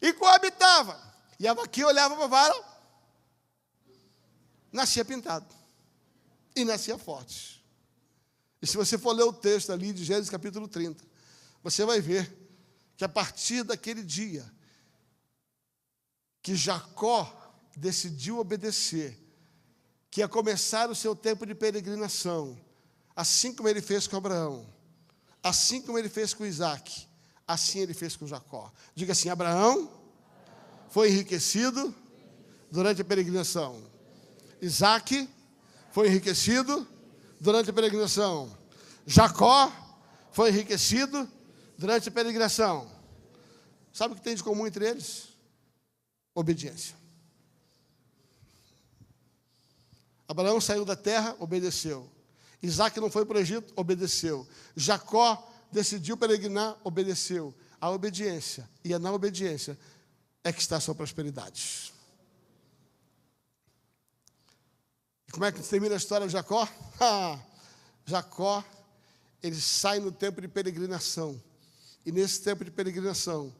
Speaker 1: e coabitava. E a vaquinha olhava para a vara, nascia pintado. E nascia forte. E se você for ler o texto ali de Gênesis capítulo 30, você vai ver que a partir daquele dia que Jacó decidiu obedecer, que ia começar o seu tempo de peregrinação, assim como ele fez com Abraão, assim como ele fez com Isaac, assim ele fez com Jacó. Diga assim: Abraão foi enriquecido durante a peregrinação. Isaac foi enriquecido durante a peregrinação. Jacó foi enriquecido durante a peregrinação. Sabe o que tem de comum entre eles? Obediência. Abraão saiu da terra, obedeceu. Isaac não foi para o Egito, obedeceu. Jacó decidiu peregrinar, obedeceu. A obediência, e é na obediência é que está a sua prosperidade. E como é que termina a história de Jacó? Jacó, ele sai no tempo de peregrinação. E nesse tempo de peregrinação,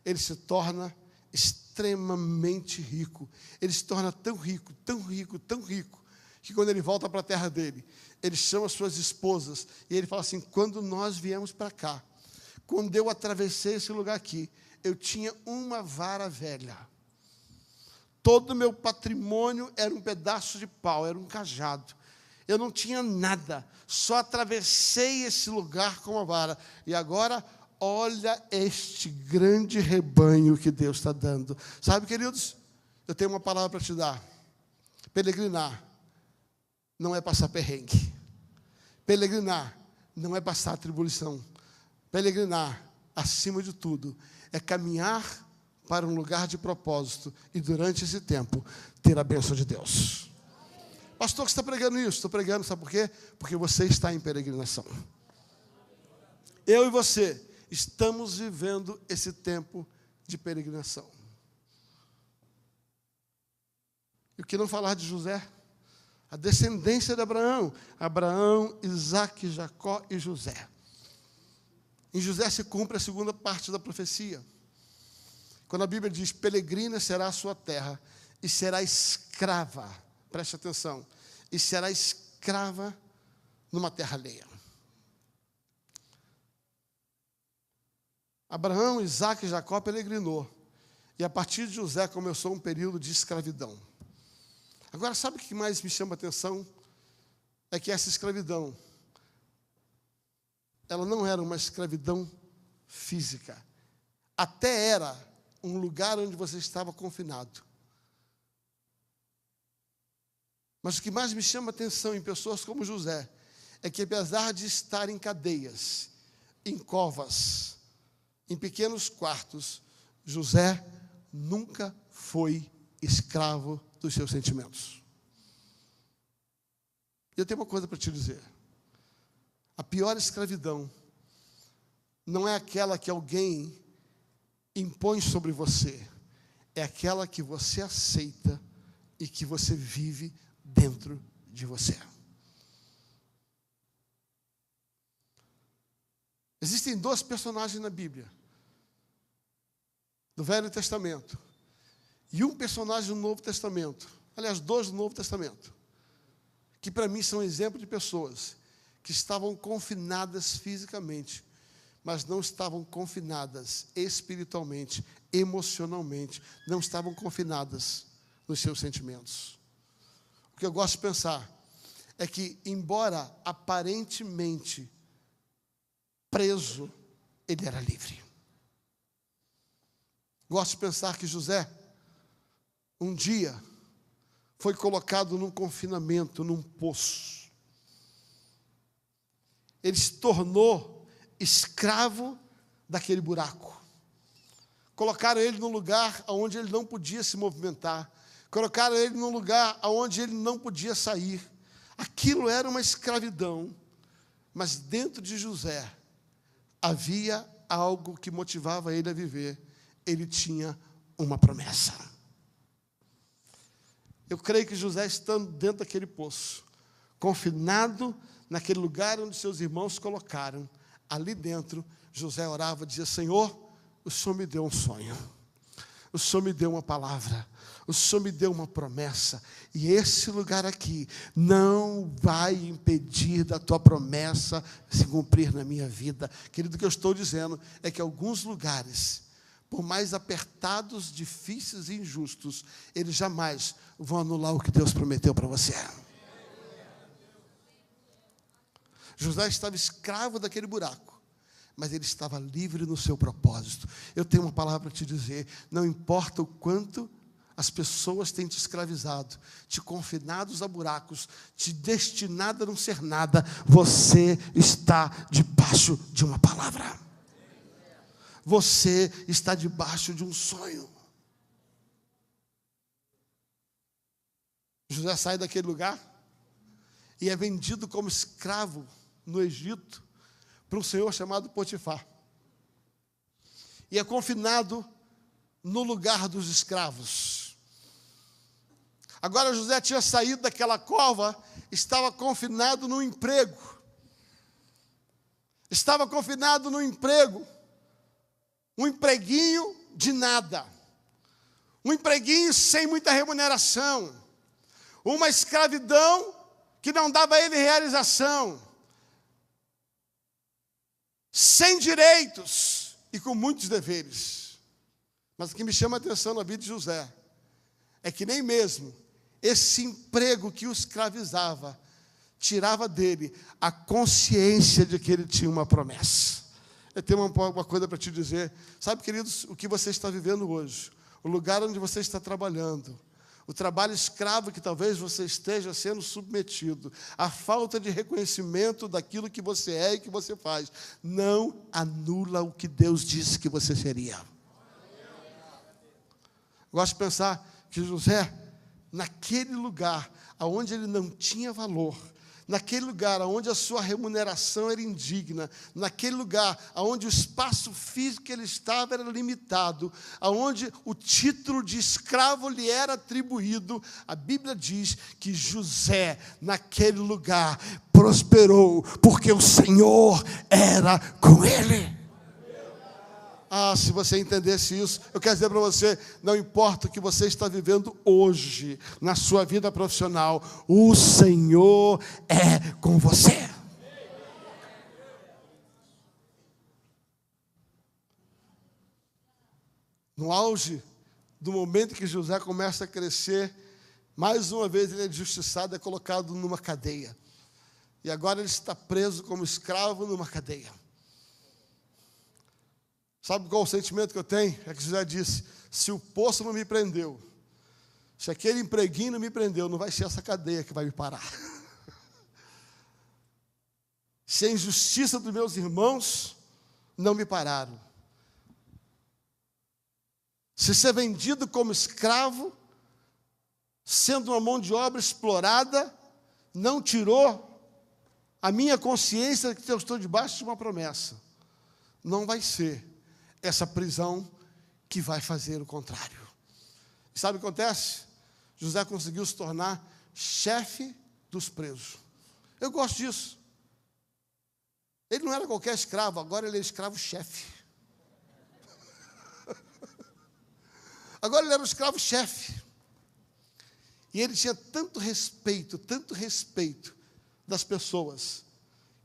Speaker 1: ele se torna extremamente rico. Ele se torna tão rico, tão rico, tão rico, que quando ele volta para a terra dele, ele chama as suas esposas, e ele fala assim: quando nós viemos para cá, quando eu atravessei esse lugar aqui, eu tinha uma vara velha. Todo o meu patrimônio era um pedaço de pau, era um cajado. Eu não tinha nada, só atravessei esse lugar com uma vara. E agora, olha este grande rebanho que Deus está dando. Sabe, queridos, eu tenho uma palavra para te dar. Peregrinar não é passar perrengue. Peregrinar não é passar tribulação. Peregrinar, acima de tudo, é caminhar para um lugar de propósito e durante esse tempo ter a bênção de Deus. Pastor, que está pregando isso? Estou pregando, sabe por quê? Porque você está em peregrinação. Eu e você estamos vivendo esse tempo de peregrinação. E o que não falar de José? A descendência de Abraão. Abraão, Isaac, Jacó e José. Em José se cumpre a segunda parte da profecia. Quando a Bíblia diz: peregrina será a sua terra e será escrava. Preste atenção. E será escrava numa terra alheia. Abraão, Isaac e Jacó peregrinou. E a partir de José começou um período de escravidão. Agora, sabe o que mais me chama a atenção? É que essa escravidão, ela não era uma escravidão física. Até era um lugar onde você estava confinado. Mas o que mais me chama a atenção em pessoas como José é que, apesar de estar em cadeias, em covas, em pequenos quartos, José nunca foi escravo dos seus sentimentos. Eu tenho uma coisa para te dizer. A pior escravidão não é aquela que alguém impõe sobre você, é aquela que você aceita e que você vive dentro de você. Existem dois personagens na Bíblia, do Velho Testamento, e um personagem do Novo Testamento, aliás, dois do Novo Testamento, que para mim são exemplo de pessoas que estavam confinadas fisicamente, mas não estavam confinadas espiritualmente, emocionalmente, não estavam confinadas nos seus sentimentos. O que eu gosto de pensar é que, embora aparentemente preso, ele era livre. Gosto de pensar que José, um dia, foi colocado num confinamento, num poço. Ele se tornou escravo daquele buraco. Colocaram ele num lugar onde ele não podia se movimentar. Colocaram ele num lugar onde ele não podia sair. Aquilo era uma escravidão. Mas dentro de José havia algo que motivava ele a viver. Ele tinha uma promessa. Eu creio que José, estando dentro daquele poço, confinado naquele lugar onde seus irmãos colocaram, ali dentro, José orava e dizia: Senhor, o Senhor me deu um sonho, o Senhor me deu uma palavra, o Senhor me deu uma promessa, e esse lugar aqui não vai impedir da tua promessa se cumprir na minha vida. Querido, o que eu estou dizendo é que alguns lugares, por mais apertados, difíceis e injustos, eles jamais vão anular o que Deus prometeu para você. José estava escravo daquele buraco, mas ele estava livre no seu propósito. Eu tenho uma palavra para te dizer: não importa o quanto as pessoas têm te escravizado, te confinados a buracos, te destinado a não ser nada, você está debaixo de uma palavra. Você está debaixo de um sonho. José sai daquele lugar e é vendido como escravo no Egito para um senhor chamado Potifar. E é confinado no lugar dos escravos. Agora José tinha saído daquela cova, estava confinado no emprego. Estava confinado no emprego. Um empreguinho de nada. Um empreguinho sem muita remuneração. Uma escravidão que não dava a ele realização. Sem direitos e com muitos deveres. Mas o que me chama a atenção na vida de José é que nem mesmo esse emprego que o escravizava tirava dele a consciência de que ele tinha uma promessa. Eu tenho uma coisa para te dizer. Sabe, queridos, o que você está vivendo hoje, o lugar onde você está trabalhando, o trabalho escravo que talvez você esteja sendo submetido, a falta de reconhecimento daquilo que você é e que você faz, não anula o que Deus disse que você seria. Gosto de pensar que José, naquele lugar onde ele não tinha valor, naquele lugar onde a sua remuneração era indigna, naquele lugar onde o espaço físico que ele estava era limitado, onde o título de escravo lhe era atribuído, a Bíblia diz que José, naquele lugar, prosperou, porque o Senhor era com ele. Ah, se você entendesse isso, eu quero dizer para você, não importa o que você está vivendo hoje, na sua vida profissional, o Senhor é com você. No auge do momento que José começa a crescer, mais uma vez ele é injustiçado, é colocado numa cadeia. E agora ele está preso como escravo numa cadeia. Sabe qual o sentimento que eu tenho? É que José disse: se o poço não me prendeu, se aquele empreguinho não me prendeu, não vai ser essa cadeia que vai me parar. Se a injustiça dos meus irmãos não me pararam. Se ser vendido como escravo, sendo uma mão de obra explorada, não tirou a minha consciência de que eu estou debaixo de uma promessa. Não vai ser essa prisão que vai fazer o contrário. E sabe o que acontece? José conseguiu se tornar chefe dos presos. Eu gosto disso. Ele não era qualquer escravo, agora ele é escravo-chefe. Agora ele era um escravo-chefe. E ele tinha tanto respeito das pessoas,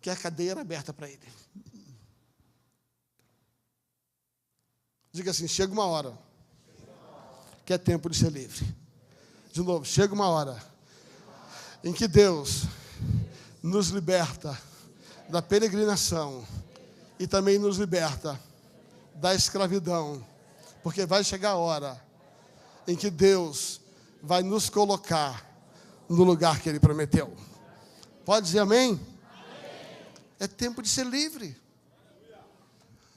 Speaker 1: que a cadeia era aberta para ele. Diga assim: chega uma hora que é tempo de ser livre. De novo, chega uma hora em que Deus nos liberta da peregrinação e também nos liberta da escravidão, porque vai chegar a hora em que Deus vai nos colocar no lugar que Ele prometeu. Pode dizer amém? Amém. É tempo de ser livre.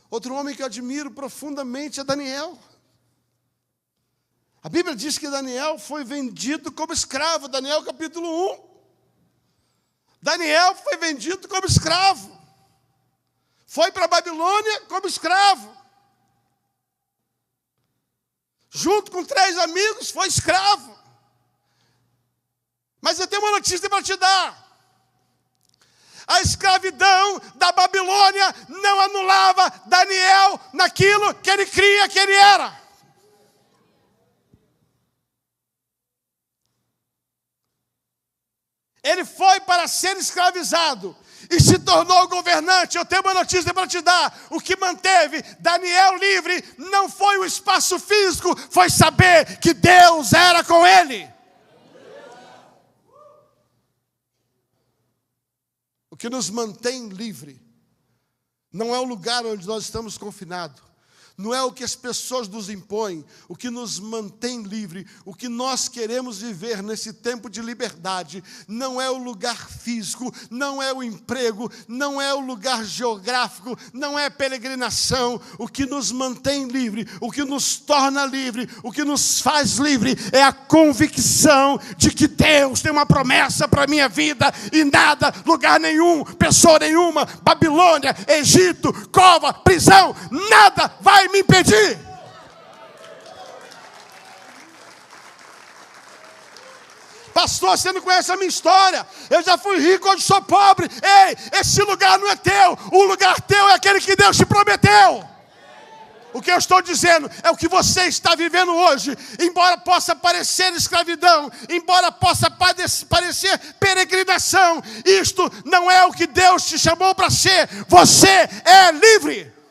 Speaker 1: Outro homem que eu admiro profundamente é Daniel. A Bíblia diz que Daniel foi vendido como escravo. Daniel capítulo 1. Daniel foi vendido como escravo. Foi para a Babilônia como escravo. Junto com 3 amigos, foi escravo. Mas eu tenho uma notícia para te dar. A escravidão da Babilônia não anulava Daniel naquilo que ele cria que ele era. Ele foi para ser escravizado e se tornou governante. Eu tenho uma notícia para te dar. O que manteve Daniel livre não foi o espaço físico, foi saber que Deus era com ele. O que nos mantém livre não é o lugar onde nós estamos confinados. Não é o que as pessoas nos impõem, o que nos mantém livre, o que nós queremos viver nesse tempo de liberdade, não é o lugar físico, não é o emprego, não é o lugar geográfico, não é peregrinação. O que nos mantém livre, o que nos torna livre, o que nos faz livre é a convicção de que Deus tem uma promessa para a minha vida e nada, lugar nenhum, pessoa nenhuma, Babilônia, Egito, cova, prisão, nada vai me impedir. Pastor, você não conhece a minha história. Eu já fui rico, hoje sou pobre. Ei, esse lugar não é teu. O lugar teu é aquele que Deus te prometeu. O que eu estou dizendo é o que você está vivendo hoje. Embora possa parecer escravidão, embora possa parecer peregrinação, isto não é o que Deus te chamou para ser. Você é livre.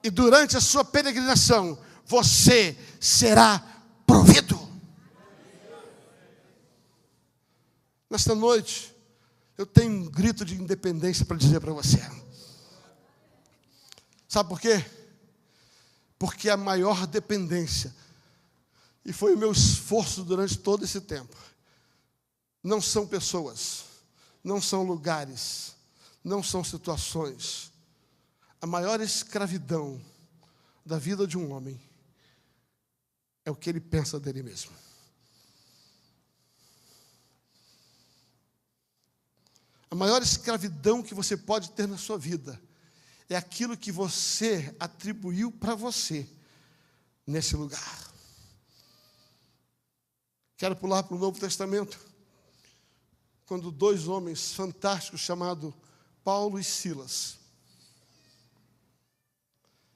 Speaker 1: E durante a sua peregrinação, você será provido. Nesta noite, eu tenho um grito de independência para dizer para você. Sabe por quê? Porque a maior dependência, e foi o meu esforço durante todo esse tempo, não são pessoas, não são lugares, não são situações. A maior escravidão da vida de um homem é o que ele pensa dele mesmo. A maior escravidão que você pode ter na sua vida é aquilo que você atribuiu para você nesse lugar. Quero pular para o Novo Testamento, quando 2 homens fantásticos chamados Paulo e Silas,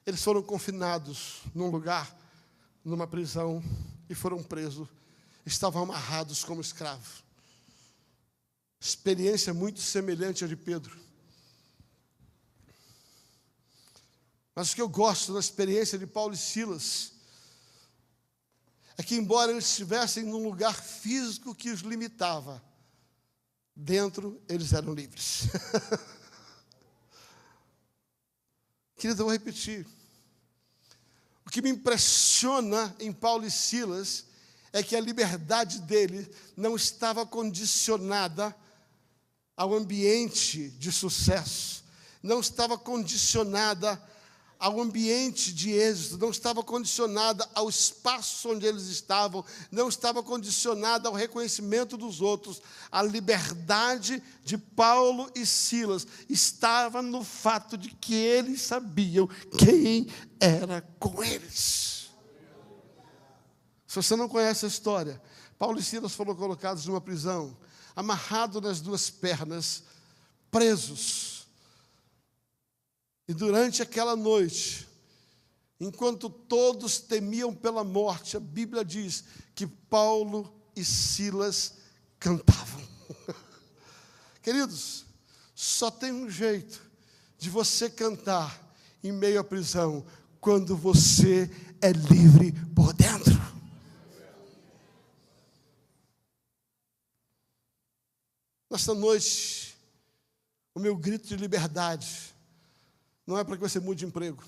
Speaker 1: eles foram confinados num lugar, numa prisão, e foram presos. Estavam amarrados como escravos. Experiência muito semelhante à de Pedro. Mas o que eu gosto da experiência de Paulo e Silas é que, embora eles estivessem num lugar físico que os limitava, dentro eles eram livres. Querido, eu vou repetir. O que me impressiona em Paulo e Silas é que a liberdade dele não estava condicionada ao ambiente de sucesso, não estava condicionada ao ambiente de êxito, não estava condicionada ao espaço onde eles estavam, não estava condicionada ao reconhecimento dos outros. A liberdade de Paulo e Silas estava no fato de que eles sabiam quem era com eles. Se você não conhece a história, Paulo e Silas foram colocados numa prisão, amarrados nas 2 pernas, presos. E durante aquela noite, enquanto todos temiam pela morte, a Bíblia diz que Paulo e Silas cantavam. Queridos, só tem um jeito de você cantar em meio à prisão, quando você é livre por dentro. Nesta noite, o meu grito de liberdade não é para que você mude de emprego.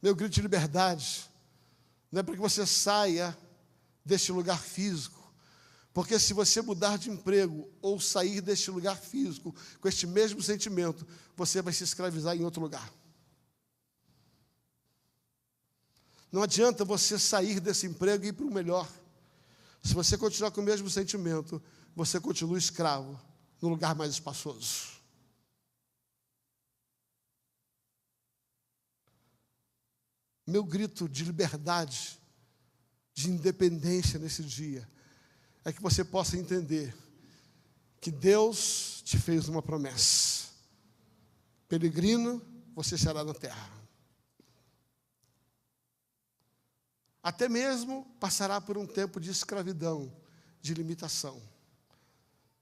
Speaker 1: Meu grito de liberdade não é para que você saia deste lugar físico. Porque se você mudar de emprego ou sair deste lugar físico com este mesmo sentimento, você vai se escravizar em outro lugar. Não adianta você sair desse emprego e ir para o melhor. Se você continuar com o mesmo sentimento, você continua escravo no lugar mais espaçoso. Meu grito de liberdade, de independência nesse dia, é que você possa entender que Deus te fez uma promessa. Peregrino, você será na terra. Até mesmo passará por um tempo de escravidão, de limitação.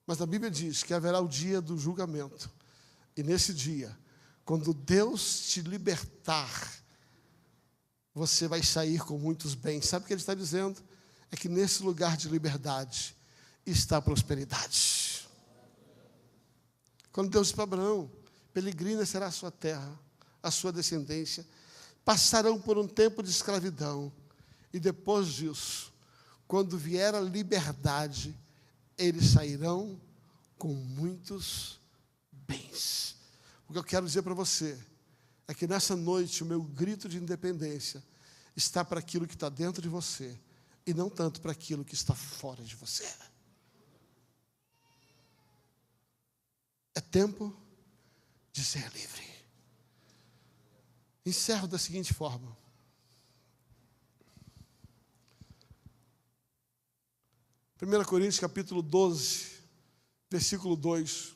Speaker 1: Mas a Bíblia diz que haverá o dia do julgamento. E nesse dia, quando Deus te libertar, você vai sair com muitos bens. Sabe o que ele está dizendo? É que nesse lugar de liberdade está a prosperidade. Quando Deus disse para Abraão, peregrina será a sua terra, a sua descendência, passarão por um tempo de escravidão, e depois disso, quando vier a liberdade, eles sairão com muitos bens. O que eu quero dizer para você é que nessa noite o meu grito de independência está para aquilo que está dentro de você e não tanto para aquilo que está fora de você. É tempo de ser livre. Encerro da seguinte forma. Primeira Coríntios capítulo 12, versículo 2,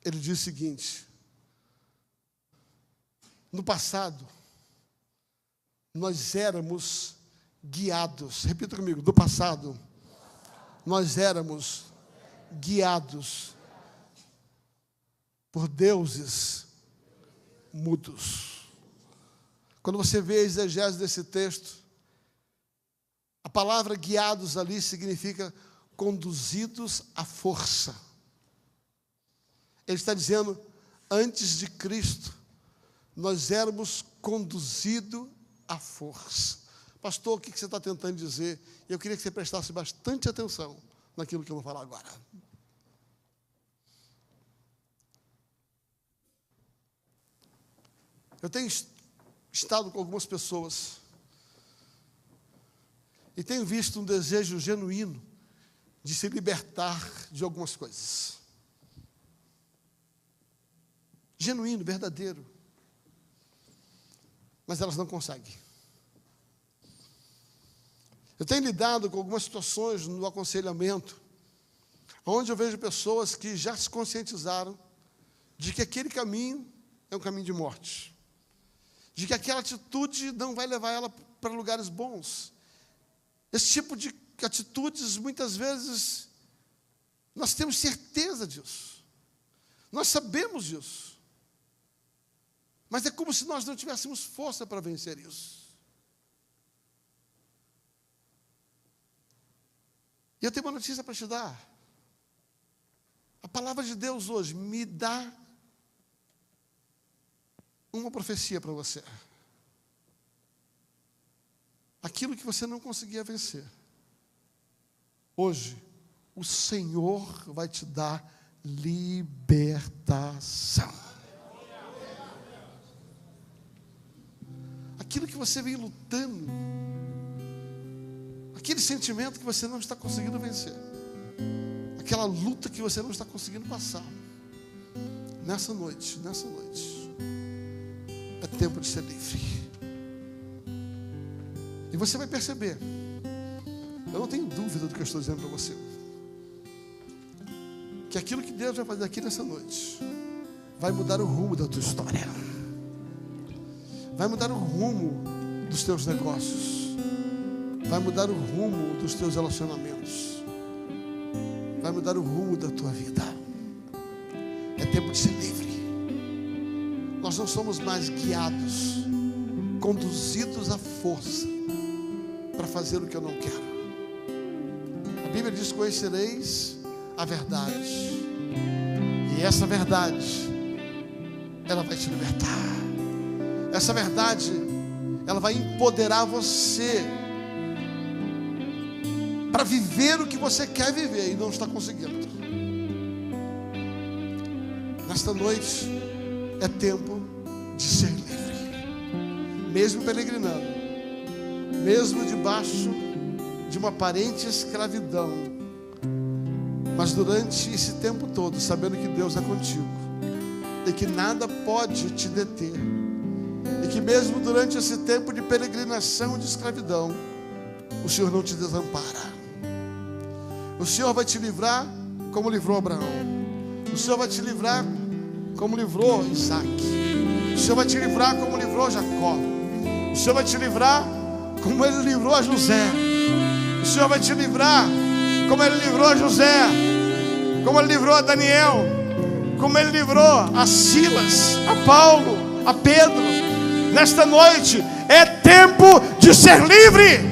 Speaker 1: ele diz o seguinte: no passado, nós éramos guiados. Repita comigo. No passado, nós éramos guiados por deuses mudos. Quando você vê a exegese desse texto, a palavra guiados ali significa conduzidos à força. Ele está dizendo, antes de Cristo, nós éramos conduzidos à força. Pastor, o que você está tentando dizer? Eu queria que você prestasse bastante atenção naquilo que eu vou falar agora. Eu tenho estado com algumas pessoas e tenho visto um desejo genuíno de se libertar de algumas coisas. Genuíno, verdadeiro. Mas elas não conseguem. Eu tenho lidado com algumas situações no aconselhamento, onde eu vejo pessoas que já se conscientizaram de que aquele caminho é um caminho de morte, de que aquela atitude não vai levar ela para lugares bons. Esse tipo de atitudes, muitas vezes, nós temos certeza disso. Nós sabemos disso. Mas é como se nós não tivéssemos força para vencer isso. E eu tenho uma notícia para te dar. A palavra de Deus hoje me dá uma profecia para você. Aquilo que você não conseguia vencer, hoje, o Senhor vai te dar libertação. Aquilo que você vem lutando, aquele sentimento que você não está conseguindo vencer, aquela luta que você não está conseguindo passar, nessa noite, é tempo de ser livre. E você vai perceber, eu não tenho dúvida do que eu estou dizendo para você, que aquilo que Deus vai fazer aqui nessa noite vai mudar o rumo da tua história, vai mudar o rumo dos teus negócios, vai mudar o rumo dos teus relacionamentos, vai mudar o rumo da tua vida. É tempo de ser livre. Nós não somos mais guiados, conduzidos à força para fazer o que eu não quero. A Bíblia diz: conhecereis a verdade, e essa verdade, ela vai te libertar. Essa verdade, ela vai empoderar você para viver o que você quer viver e não está conseguindo. Nesta noite é tempo de ser livre, mesmo peregrinando, mesmo debaixo de uma aparente escravidão, mas durante esse tempo todo, sabendo que Deus é contigo, e que nada pode te deter, e que mesmo durante esse tempo de peregrinação, de escravidão, o Senhor não te desampara. O Senhor vai te livrar como livrou Abraão. O Senhor vai te livrar como livrou Isaac. O Senhor vai te livrar como livrou Jacó. O Senhor vai te livrar como Ele livrou a José. O Senhor vai te livrar como Ele livrou a José, como Ele livrou a Daniel, como Ele livrou a Silas, a Paulo, a Pedro. Nesta noite é tempo de ser livre.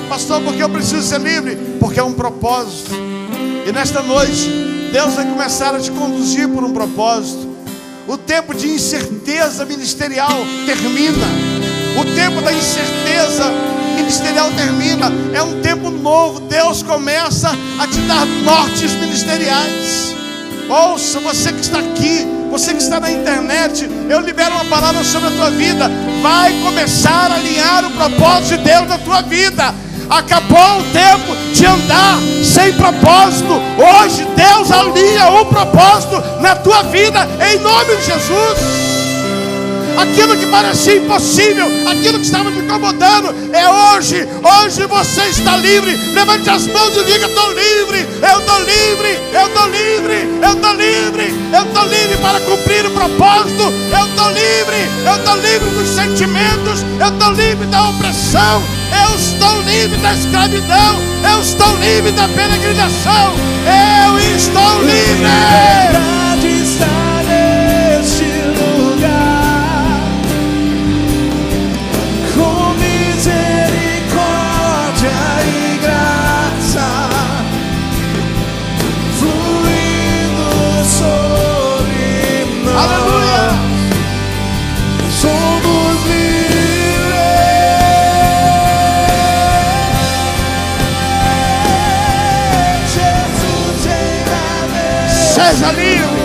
Speaker 1: Pastor, por que eu preciso ser livre? Porque é um propósito. E nesta noite Deus vai começar a te conduzir por um propósito. O tempo de incerteza ministerial termina. O tempo da incerteza ministerial termina. É um tempo novo. Deus começa a te dar nortes ministeriais. Ouça, você que está aqui, você que está na internet, eu libero uma palavra sobre a tua vida. Vai começar a alinhar o propósito de Deus na tua vida. Acabou o tempo de andar sem propósito. Hoje Deus alinha o propósito na tua vida, em nome de Jesus. Aquilo que parecia impossível, aquilo que estava te incomodando, é hoje. Hoje você está livre. Levante as mãos e diga: estou livre, eu estou livre, eu estou livre, eu estou livre, eu estou livre para cumprir o propósito. Eu estou livre dos sentimentos, eu estou livre da opressão, eu estou livre da escravidão, eu estou livre da peregrinação, eu estou livre. Seja livre.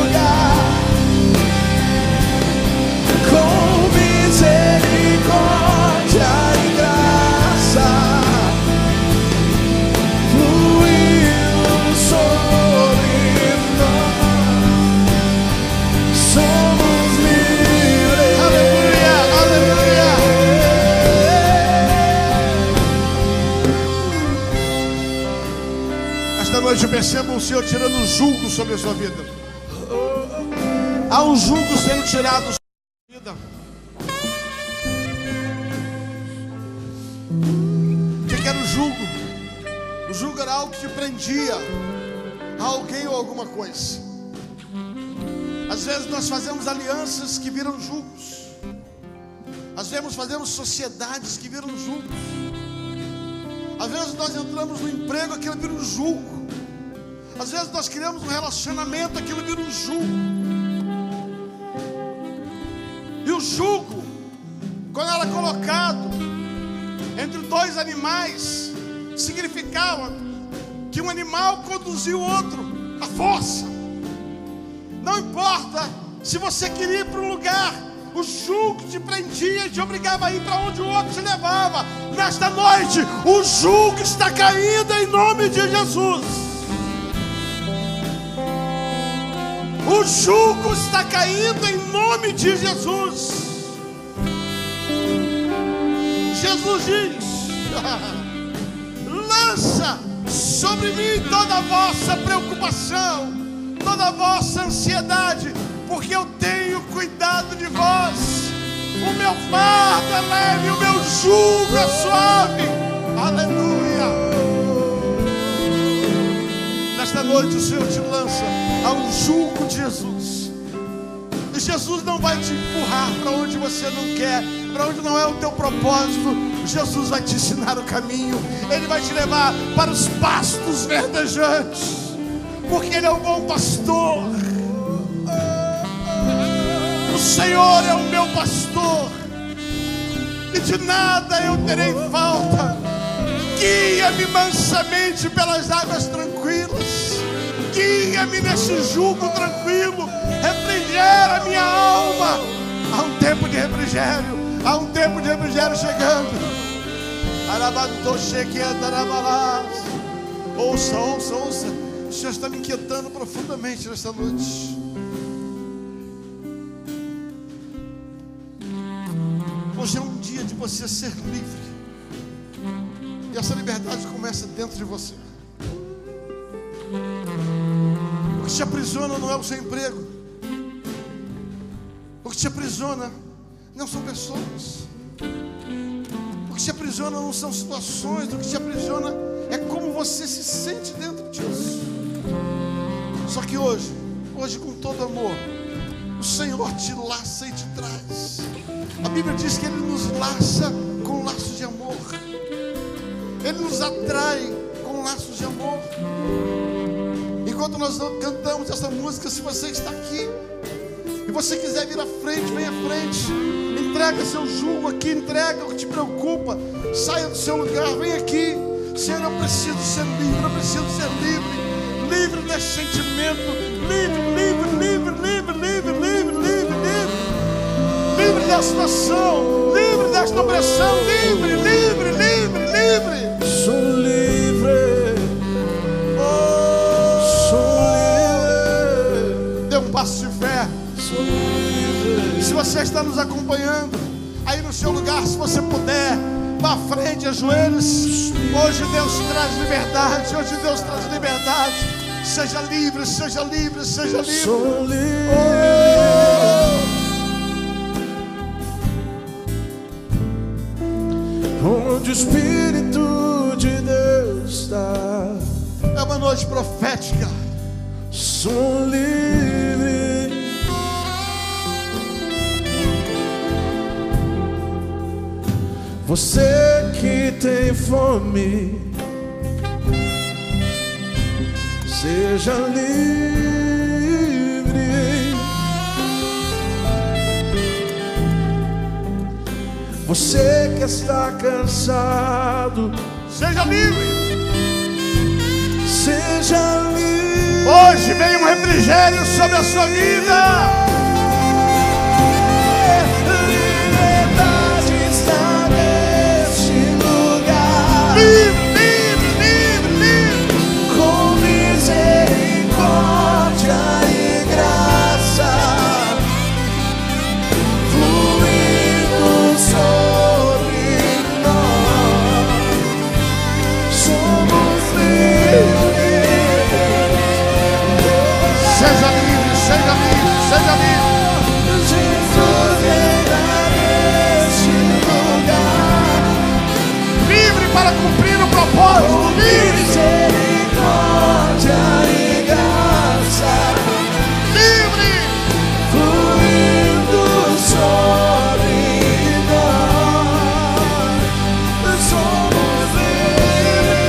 Speaker 1: Com misericórdia e graça, fluindo sobre nós, somos livres. Aleluia, aleluia. Esta noite eu percebo o Senhor tirando o jugo sobre a sua vida. Há um jugo sendo tirado sobre a sua vida. O que era o jugo? O jugo era algo que te prendia a alguém ou alguma coisa. Às vezes nós fazemos alianças que viram jugos. Às vezes fazemos sociedades que viram jugos. Às vezes nós entramos no emprego, aquilo vira um jugo. Às vezes nós criamos um relacionamento, aquilo vira um jugo. E o jugo, quando era colocado entre dois animais, significava que um animal conduzia o outro à força. Não importa se você queria ir para um lugar, o jugo te prendia e te obrigava a ir para onde o outro te levava. Nesta noite, o jugo está caindo em nome de Jesus. O jugo está caindo em nome de Jesus. Jesus diz: lança sobre mim toda a vossa preocupação, toda a vossa ansiedade, porque eu tenho cuidado de vós. O meu fardo é leve, o meu jugo é suave. Aleluia. Nesta noite o Senhor te lança a um jugo de Jesus. E Jesus não vai te empurrar para onde você não quer, para onde não é o teu propósito. Jesus vai te ensinar o caminho. Ele vai te levar para os pastos verdejantes, porque Ele é o bom pastor. O Senhor é o meu pastor, e de nada eu terei falta. Guia-me mansamente pelas águas tranquilas. Guia-me nesse jugo tranquilo. Refrigera minha alma. Há um tempo de refrigério. Há um tempo de refrigério chegando. Ouça, ouça, ouça. O Senhor está me inquietando profundamente nesta noite. você ser livre. E essa liberdade começa dentro de você. O que te aprisiona não é o seu emprego. O que te aprisiona não são pessoas. O que te aprisiona não são situações. O que te aprisiona é como você se sente dentro disso. Só que hoje com todo amor, o Senhor te laça e te traz. A Bíblia diz que Ele nos laça com laços de amor. Ele nos atrai com laços de amor. Enquanto nós cantamos essa música, se você está aqui e você quiser vir à frente, vem à frente. Entrega seu jugo aqui, entrega o que te preocupa. Saia do seu lugar, vem aqui. Senhor, eu preciso ser livre, eu preciso ser livre. Livre desse sentimento. Livre, livre, livre, livre, livre, livre, livre, livre. Livre da situação, livre desta opressão. Livre, livre, livre, livre.
Speaker 2: Sou livre, sou livre.
Speaker 1: Dê um passo de fé.
Speaker 2: Sou livre.
Speaker 1: Se você está nos acompanhando aí no seu lugar, se você puder, vá à frente, ajoelhe-se. Hoje Deus traz liberdade. Hoje Deus traz liberdade. Seja livre, seja livre, seja livre.
Speaker 2: Sou livre. Onde o Espírito de Deus está.
Speaker 1: É uma noite profética.
Speaker 2: Sou livre. Você que tem fome, seja livre. Você que está cansado,
Speaker 1: Seja livre.
Speaker 2: seja livre.
Speaker 1: Hoje vem um refrigério sobre a sua vida.
Speaker 2: Liberdade está neste lugar.
Speaker 1: Livre, livre, livre, livre.
Speaker 2: Com misericórdia e graça fluindo sobre nós. Somos livres.
Speaker 1: Seja livre, seja livre, seja livre.
Speaker 2: Jesus reina neste lugar.
Speaker 1: Livre para cumprir o propósito. Livre,
Speaker 2: Misericórdia e graça
Speaker 1: livre.
Speaker 2: fluindo sobre nós. Somos livres.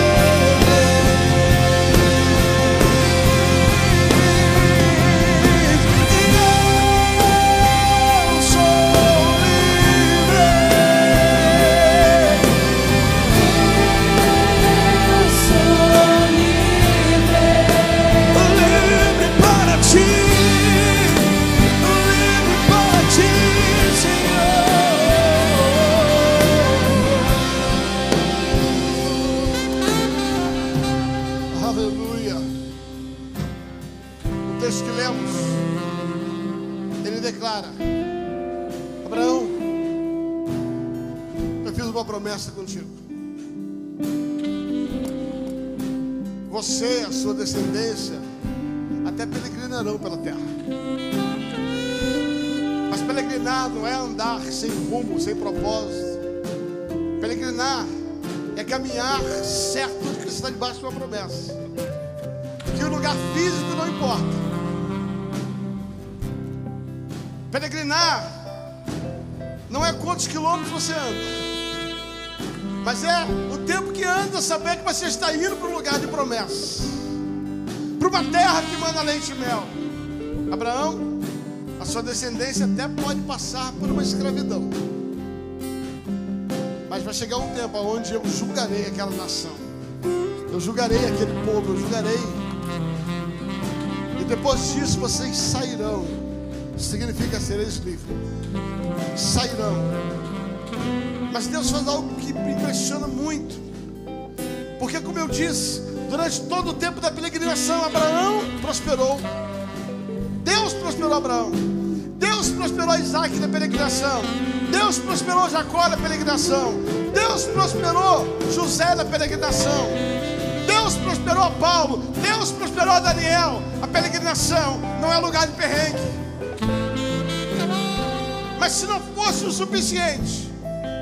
Speaker 2: Eu sou livre. Livre para ti, Senhor.
Speaker 1: Aleluia. O texto que lemos, ele declara: Abraão, eu fiz uma promessa contigo. Você e a sua descendência até peregrinarão pela terra. Mas peregrinar não é andar sem rumo, sem propósito. Peregrinar é caminhar certo de que você está debaixo de uma promessa. Que o lugar físico não importa. Peregrinar não é quantos quilômetros você anda, mas é o tempo que anda, saber que você está indo para um lugar de promessa, para uma terra que manda leite e mel. Abraão, a sua descendência até pode passar por uma escravidão, mas vai chegar um tempo onde eu julgarei aquela nação, eu julgarei aquele povo, eu julgarei. E depois disso vocês sairão. Significa sereis livres. Sairão. Mas Deus faz algo que me impressiona muito. Porque, como eu disse, durante todo o tempo da peregrinação, Abraão prosperou. Deus prosperou Abraão. Deus prosperou Isaac na peregrinação. Deus prosperou Jacó na peregrinação. Deus prosperou José na peregrinação. Deus prosperou Paulo. Deus prosperou Daniel. A peregrinação não é lugar de perrengue. Mas se não fosse o suficiente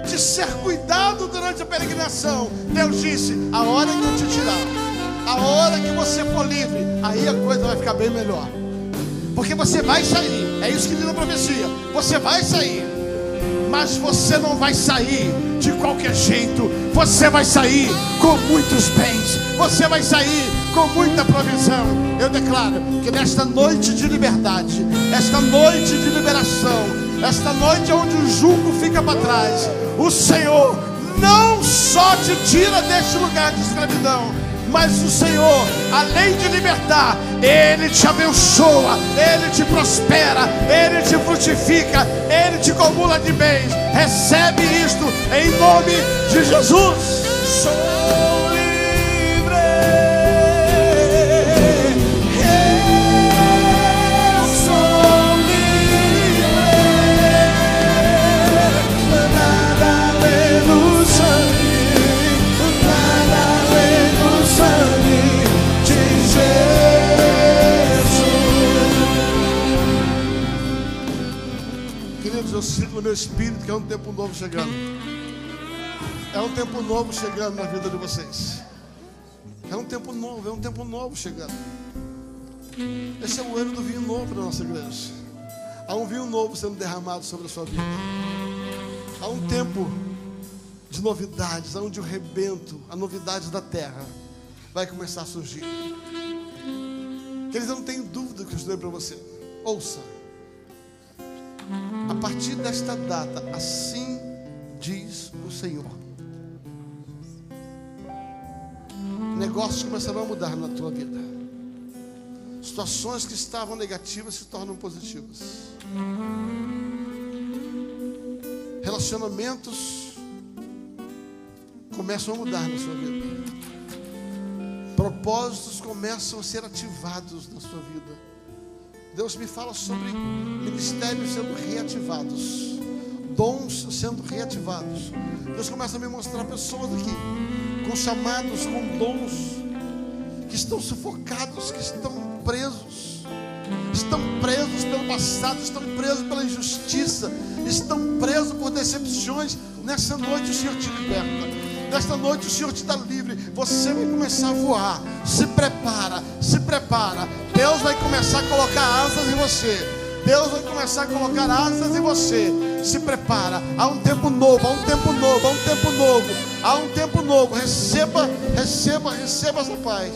Speaker 1: de ser cuidado durante a peregrinação, Deus disse: a hora que eu te tirar, a hora que você for livre, aí a coisa vai ficar bem melhor. Porque você vai sair, é isso que diz a profecia, você vai sair, mas você não vai sair de qualquer jeito. Você vai sair com muitos bens, você vai sair com muita provisão. Eu declaro que nesta noite de liberdade, esta noite de liberação, esta noite onde o jugo fica para trás, o Senhor não só te tira deste lugar de escravidão, mas o Senhor, além de libertar, Ele te abençoa, Ele te prospera, Ele te frutifica, Ele te acumula de bens. Recebe isto em nome de Jesus. Sou livre, eu sou livre. Nada além do sangue, nada além do sangue de Jesus. Queridos, eu sinto no meu espírito que é um tempo novo chegando. É um tempo novo chegando na vida de vocês. É um tempo novo chegando. Esse é o ano do vinho novo da nossa igreja. Há um vinho novo sendo derramado sobre a sua vida. Há um tempo de novidades, onde o rebento, a novidade da terra vai começar a surgir. Queridos, eu não tenho dúvida que eu estou para você. Ouça. A partir desta data, assim diz o Senhor, negócios começarão a mudar na tua vida. Situações que estavam negativas se tornam positivas. Relacionamentos começam a mudar na sua vida. Propósitos começam a ser ativados na sua vida. Deus me fala sobre ministérios sendo reativados, dons sendo reativados. Deus começa a me mostrar pessoas aqui com chamados, com dons, que estão sufocados, que estão presos pelo passado, estão presos pela injustiça, estão presos por decepções. Nessa noite o Senhor te liberta. Nesta noite o Senhor te dá livre. Você vai começar a voar. Se prepara, se prepara. Deus vai começar a colocar asas em você. Deus vai começar a colocar asas em você. Se prepara. Há um tempo novo, há um tempo novo, há um tempo novo, há um tempo novo. Receba essa paz.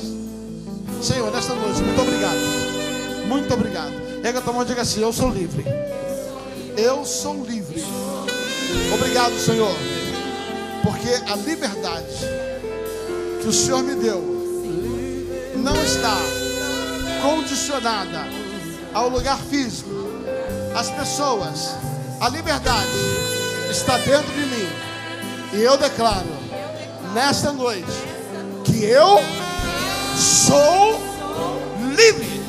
Speaker 1: Senhor, nesta noite, muito obrigado. Muito obrigado. Pega a tua mão e diga assim: eu sou livre. Eu sou livre. Obrigado, Senhor, porque a liberdade que o Senhor me deu não está condicionada ao lugar físico, às pessoas. A liberdade está dentro de mim. E eu declaro nesta noite que eu sou livre.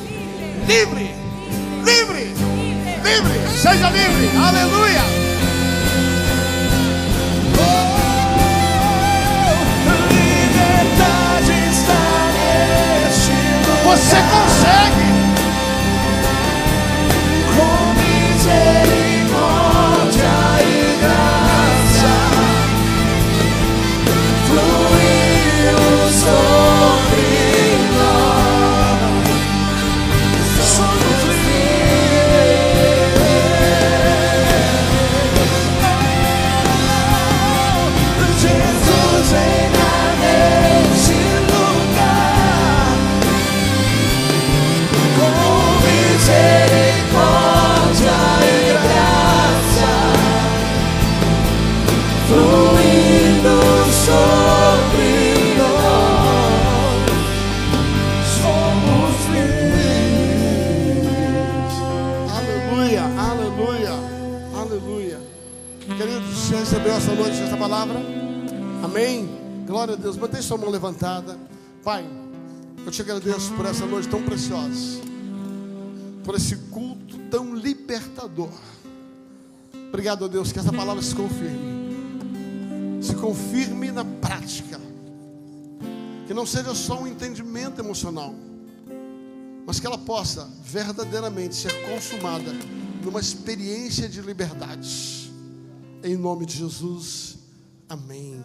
Speaker 1: Livre, livre, livre. Seja livre. Aleluia. Liberdade está neste lugar. Você consegue. Com misericórdia e graça, fluindo sobre nós. Somos livres. Jesus reina neste lugar. Com misericórdia e graça, fluindo sobre nós, somos livres. Aleluia, aleluia, aleluia. Queridos, você recebeu essa noite essa palavra? Amém? Glória a Deus. Mantém sua mão levantada. Pai, eu te agradeço por essa noite tão preciosa, por esse culto tão libertador. Obrigado, ó Deus, que essa palavra se confirme na prática, que não seja só um entendimento emocional, mas que ela possa verdadeiramente ser consumada numa experiência de liberdade. Em nome de Jesus, amém.